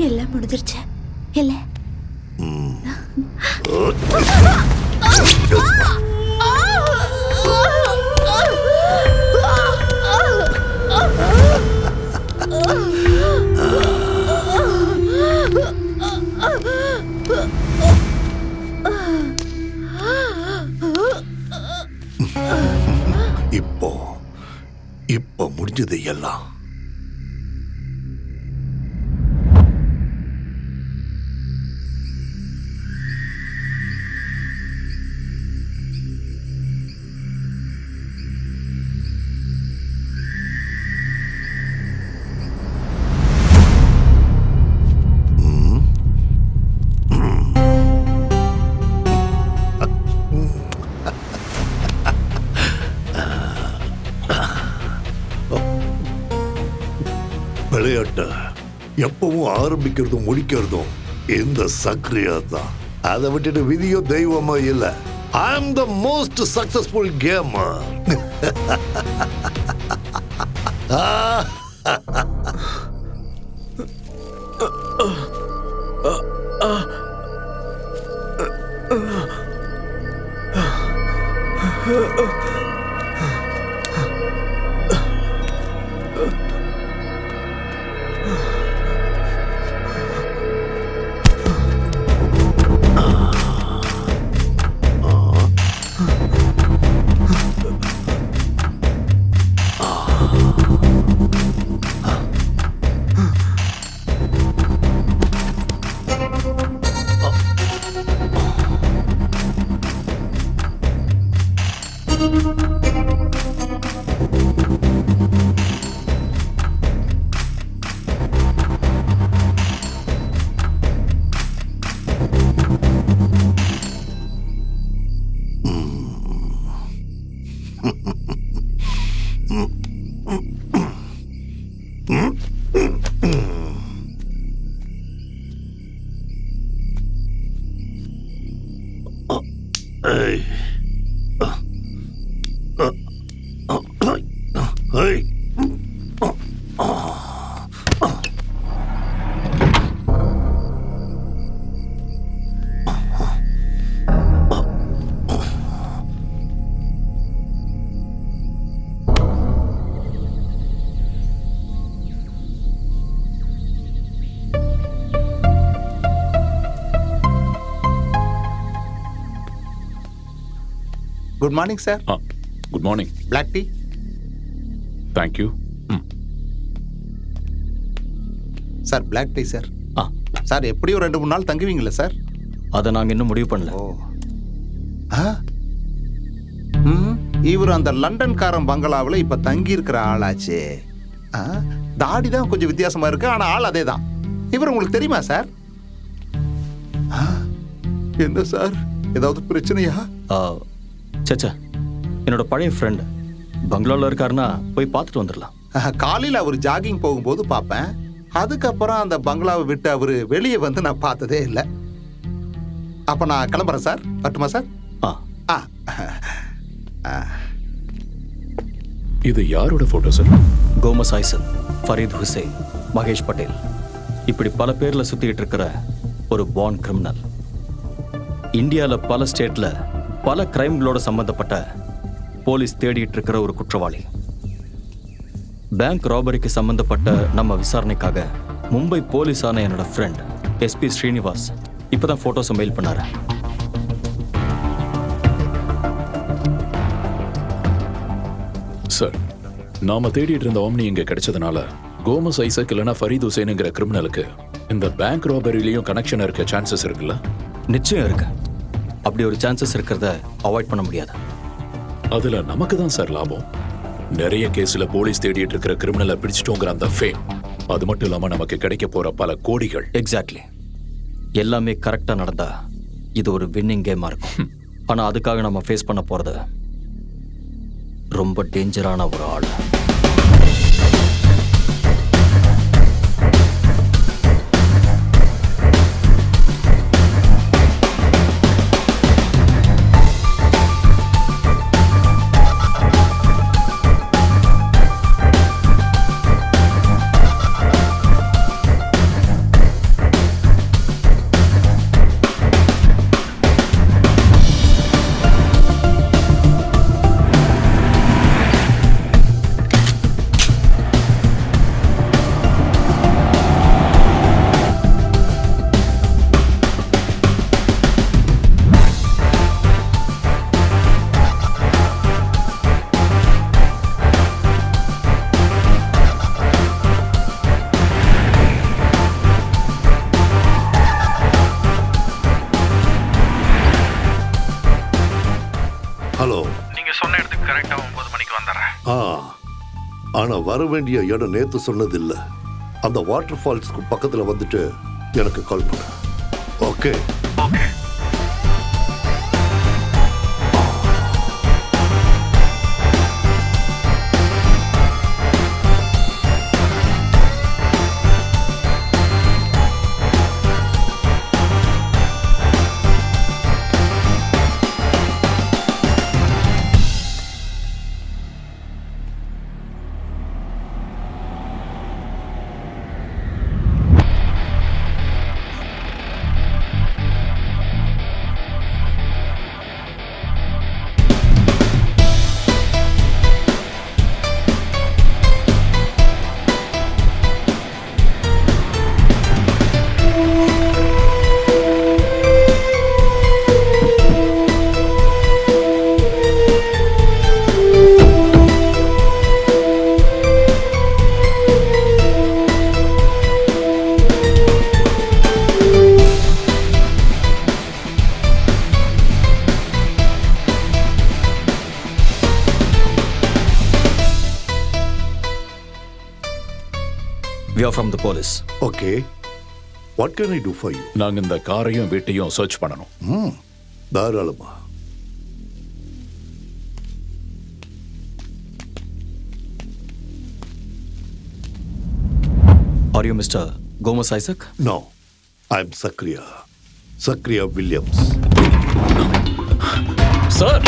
எல்லாம் முடிஞ்சிருச்சு இல்ல? இப்போ முடிஞ்சது எல்லாம். விளையாட்ட எப்பவும் ஆரம்பிக்கிறதும் முடிக்கிறதும் இந்த சக்ரியா தான். அதை விட்டுட்டு விதியோ தெய்வமோ இல்ல. I am the most successful gamer. Good morning sir. Good morning. Black tea. Thank you. Sir black tea sir. சார் எப்படியும் 2-3 நாள் தங்குவீங்களா சார்? அதை நாங்கள் இன்னும் முடிவு பண்ணல. இவர் அந்த லண்டன்காரன் பங்களாவில் இப்ப தங்கி இருக்கிற ஆளாச்சே. தாடி தான் கொஞ்சம் வித்தியாசமா இருக்கு, ஆனா ஆள் அதே தான். இவர் உங்களுக்கு தெரியுமா சார்? என்ன சார், ஏதாவது பிரச்சனையா? சச்சா, என்னோட பழைய ஃப்ரெண்ட் பங்களாவில் இருக்காருன்னா போய் பார்த்துட்டு வந்துடலாம். காலையில் அவர் ஜாகிங் போகும்போது பார்ப்பேன். அதுக்கப்புறம் அந்த பங்களாவை விட்டு அவரு வெளியே வந்து நான் பார்த்ததே இல்லை. அப்ப நான் கிளம்புறேன் சார். வரட்டுமா சார்? இது யாரோட photo sir? Gomes Isaac, Fareed Hussain, Mahesh Patel, இப்படி பல பேர்ல சுத்திட்டு இருக்கிற ஒரு பார்ன் கிரிமினல். இந்தியாவில் பல ஸ்டேட்ல பல கிரைம்களோட சம்பந்தப்பட்ட போலீஸ் தேடிட்டு இருக்கிற ஒரு குற்றவாளி. பேங்க் ராபரிக்கு சம்பந்தப்பட்ட நம்ம விசாரணைக்காக மும்பை போலீஸான என்னோட ஃப்ரெண்ட் SP ஸ்ரீனிவாஸ் இப்பதான் போட்டோஸை மெயில் பண்ணாரு. சார், நாம தேடிட்டு இருந்த ஓம்னி இங்க கிடைச்சதுனால கோமஸ் ஐசக் இல்லைன்னா ஃபரீத் ஹுசைனுங்கிற கிரிமினலுக்கு இந்த பேங்க் ராபரிலையும் கனெக்ஷன் இருக்க சான்சஸ் இருக்குல்ல? நிச்சயம் இருக்கு. அப்படி ஒரு சான்சஸ் இருக்கிறத அவாய்ட் பண்ண முடியாது. அதுல நமக்கு தான் சார் லாபம். நிறைய கேஸ்ல போலீஸ் தேடிட்டு இருக்கிற கிரிமினலை பிடிச்சிட்டோங்கிற அந்த ஃபேம், அது மட்டும் இல்லாம நமக்கு கிடைக்க போற பல கோடிகள். எக்ஸாக்ட்லி. எல்லாமே கரெக்டா நடந்தா இது ஒரு வின்னிங் கேமா இருக்கும். ஆனா அதுக்காக நம்ம ஃபேஸ் பண்ண போறது ரொம்ப டேஞ்சரான ஒரு ஆள். ஹலோ, நீங்க சொன்ன இடத்துக்கு கரெக்டா 9 மணிக்கு வந்துடுறேன். ஆனா வர வேண்டிய இடம் நேத்து சொன்னதில்ல. அந்த வாட்டர் ஃபால்ஸ்க்கு பக்கத்துல வந்துட்டு எனக்கு கால் பண்ண. Okay okay. We are from the police. Okay, what can I to for you? நாங்க இந்த காரையும் வீட்டையும் சர்ச் பண்ணணும். தாராளமா. Are you Mr. Gomes Isaac? No, I'm Sakriya. Sakriya Williams. Sir,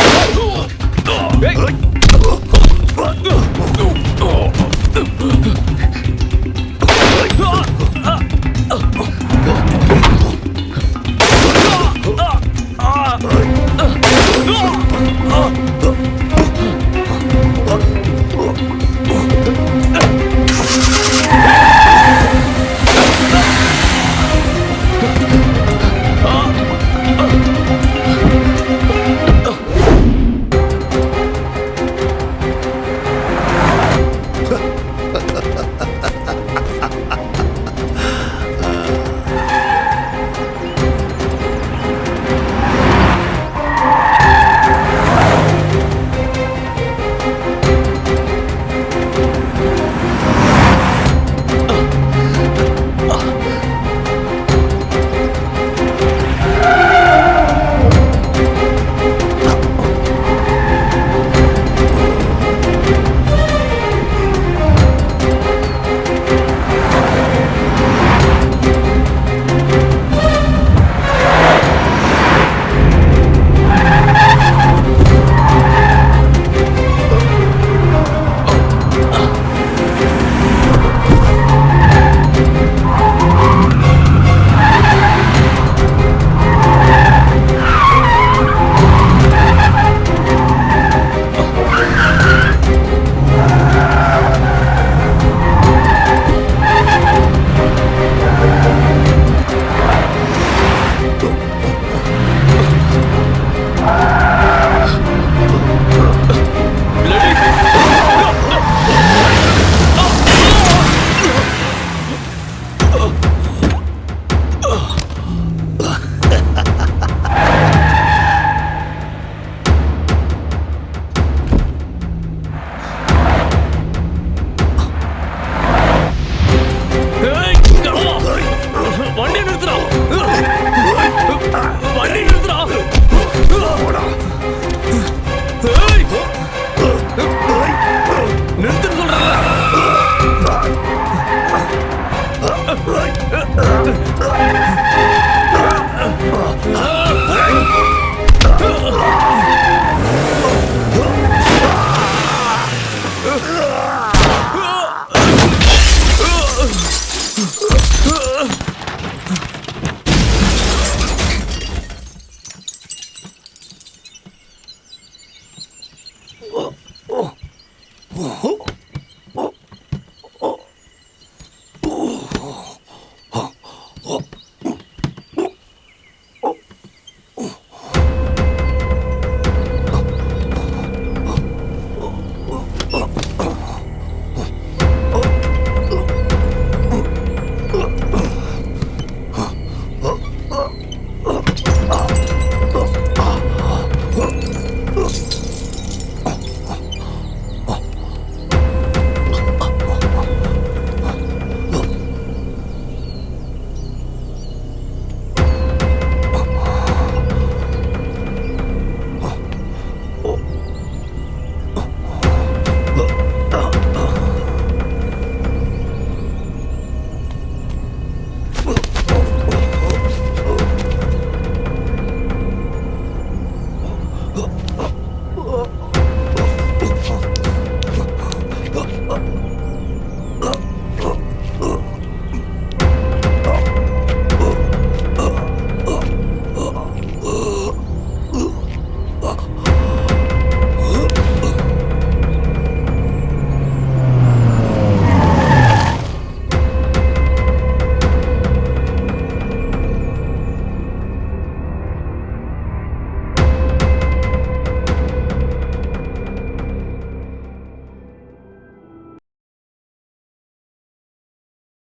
ah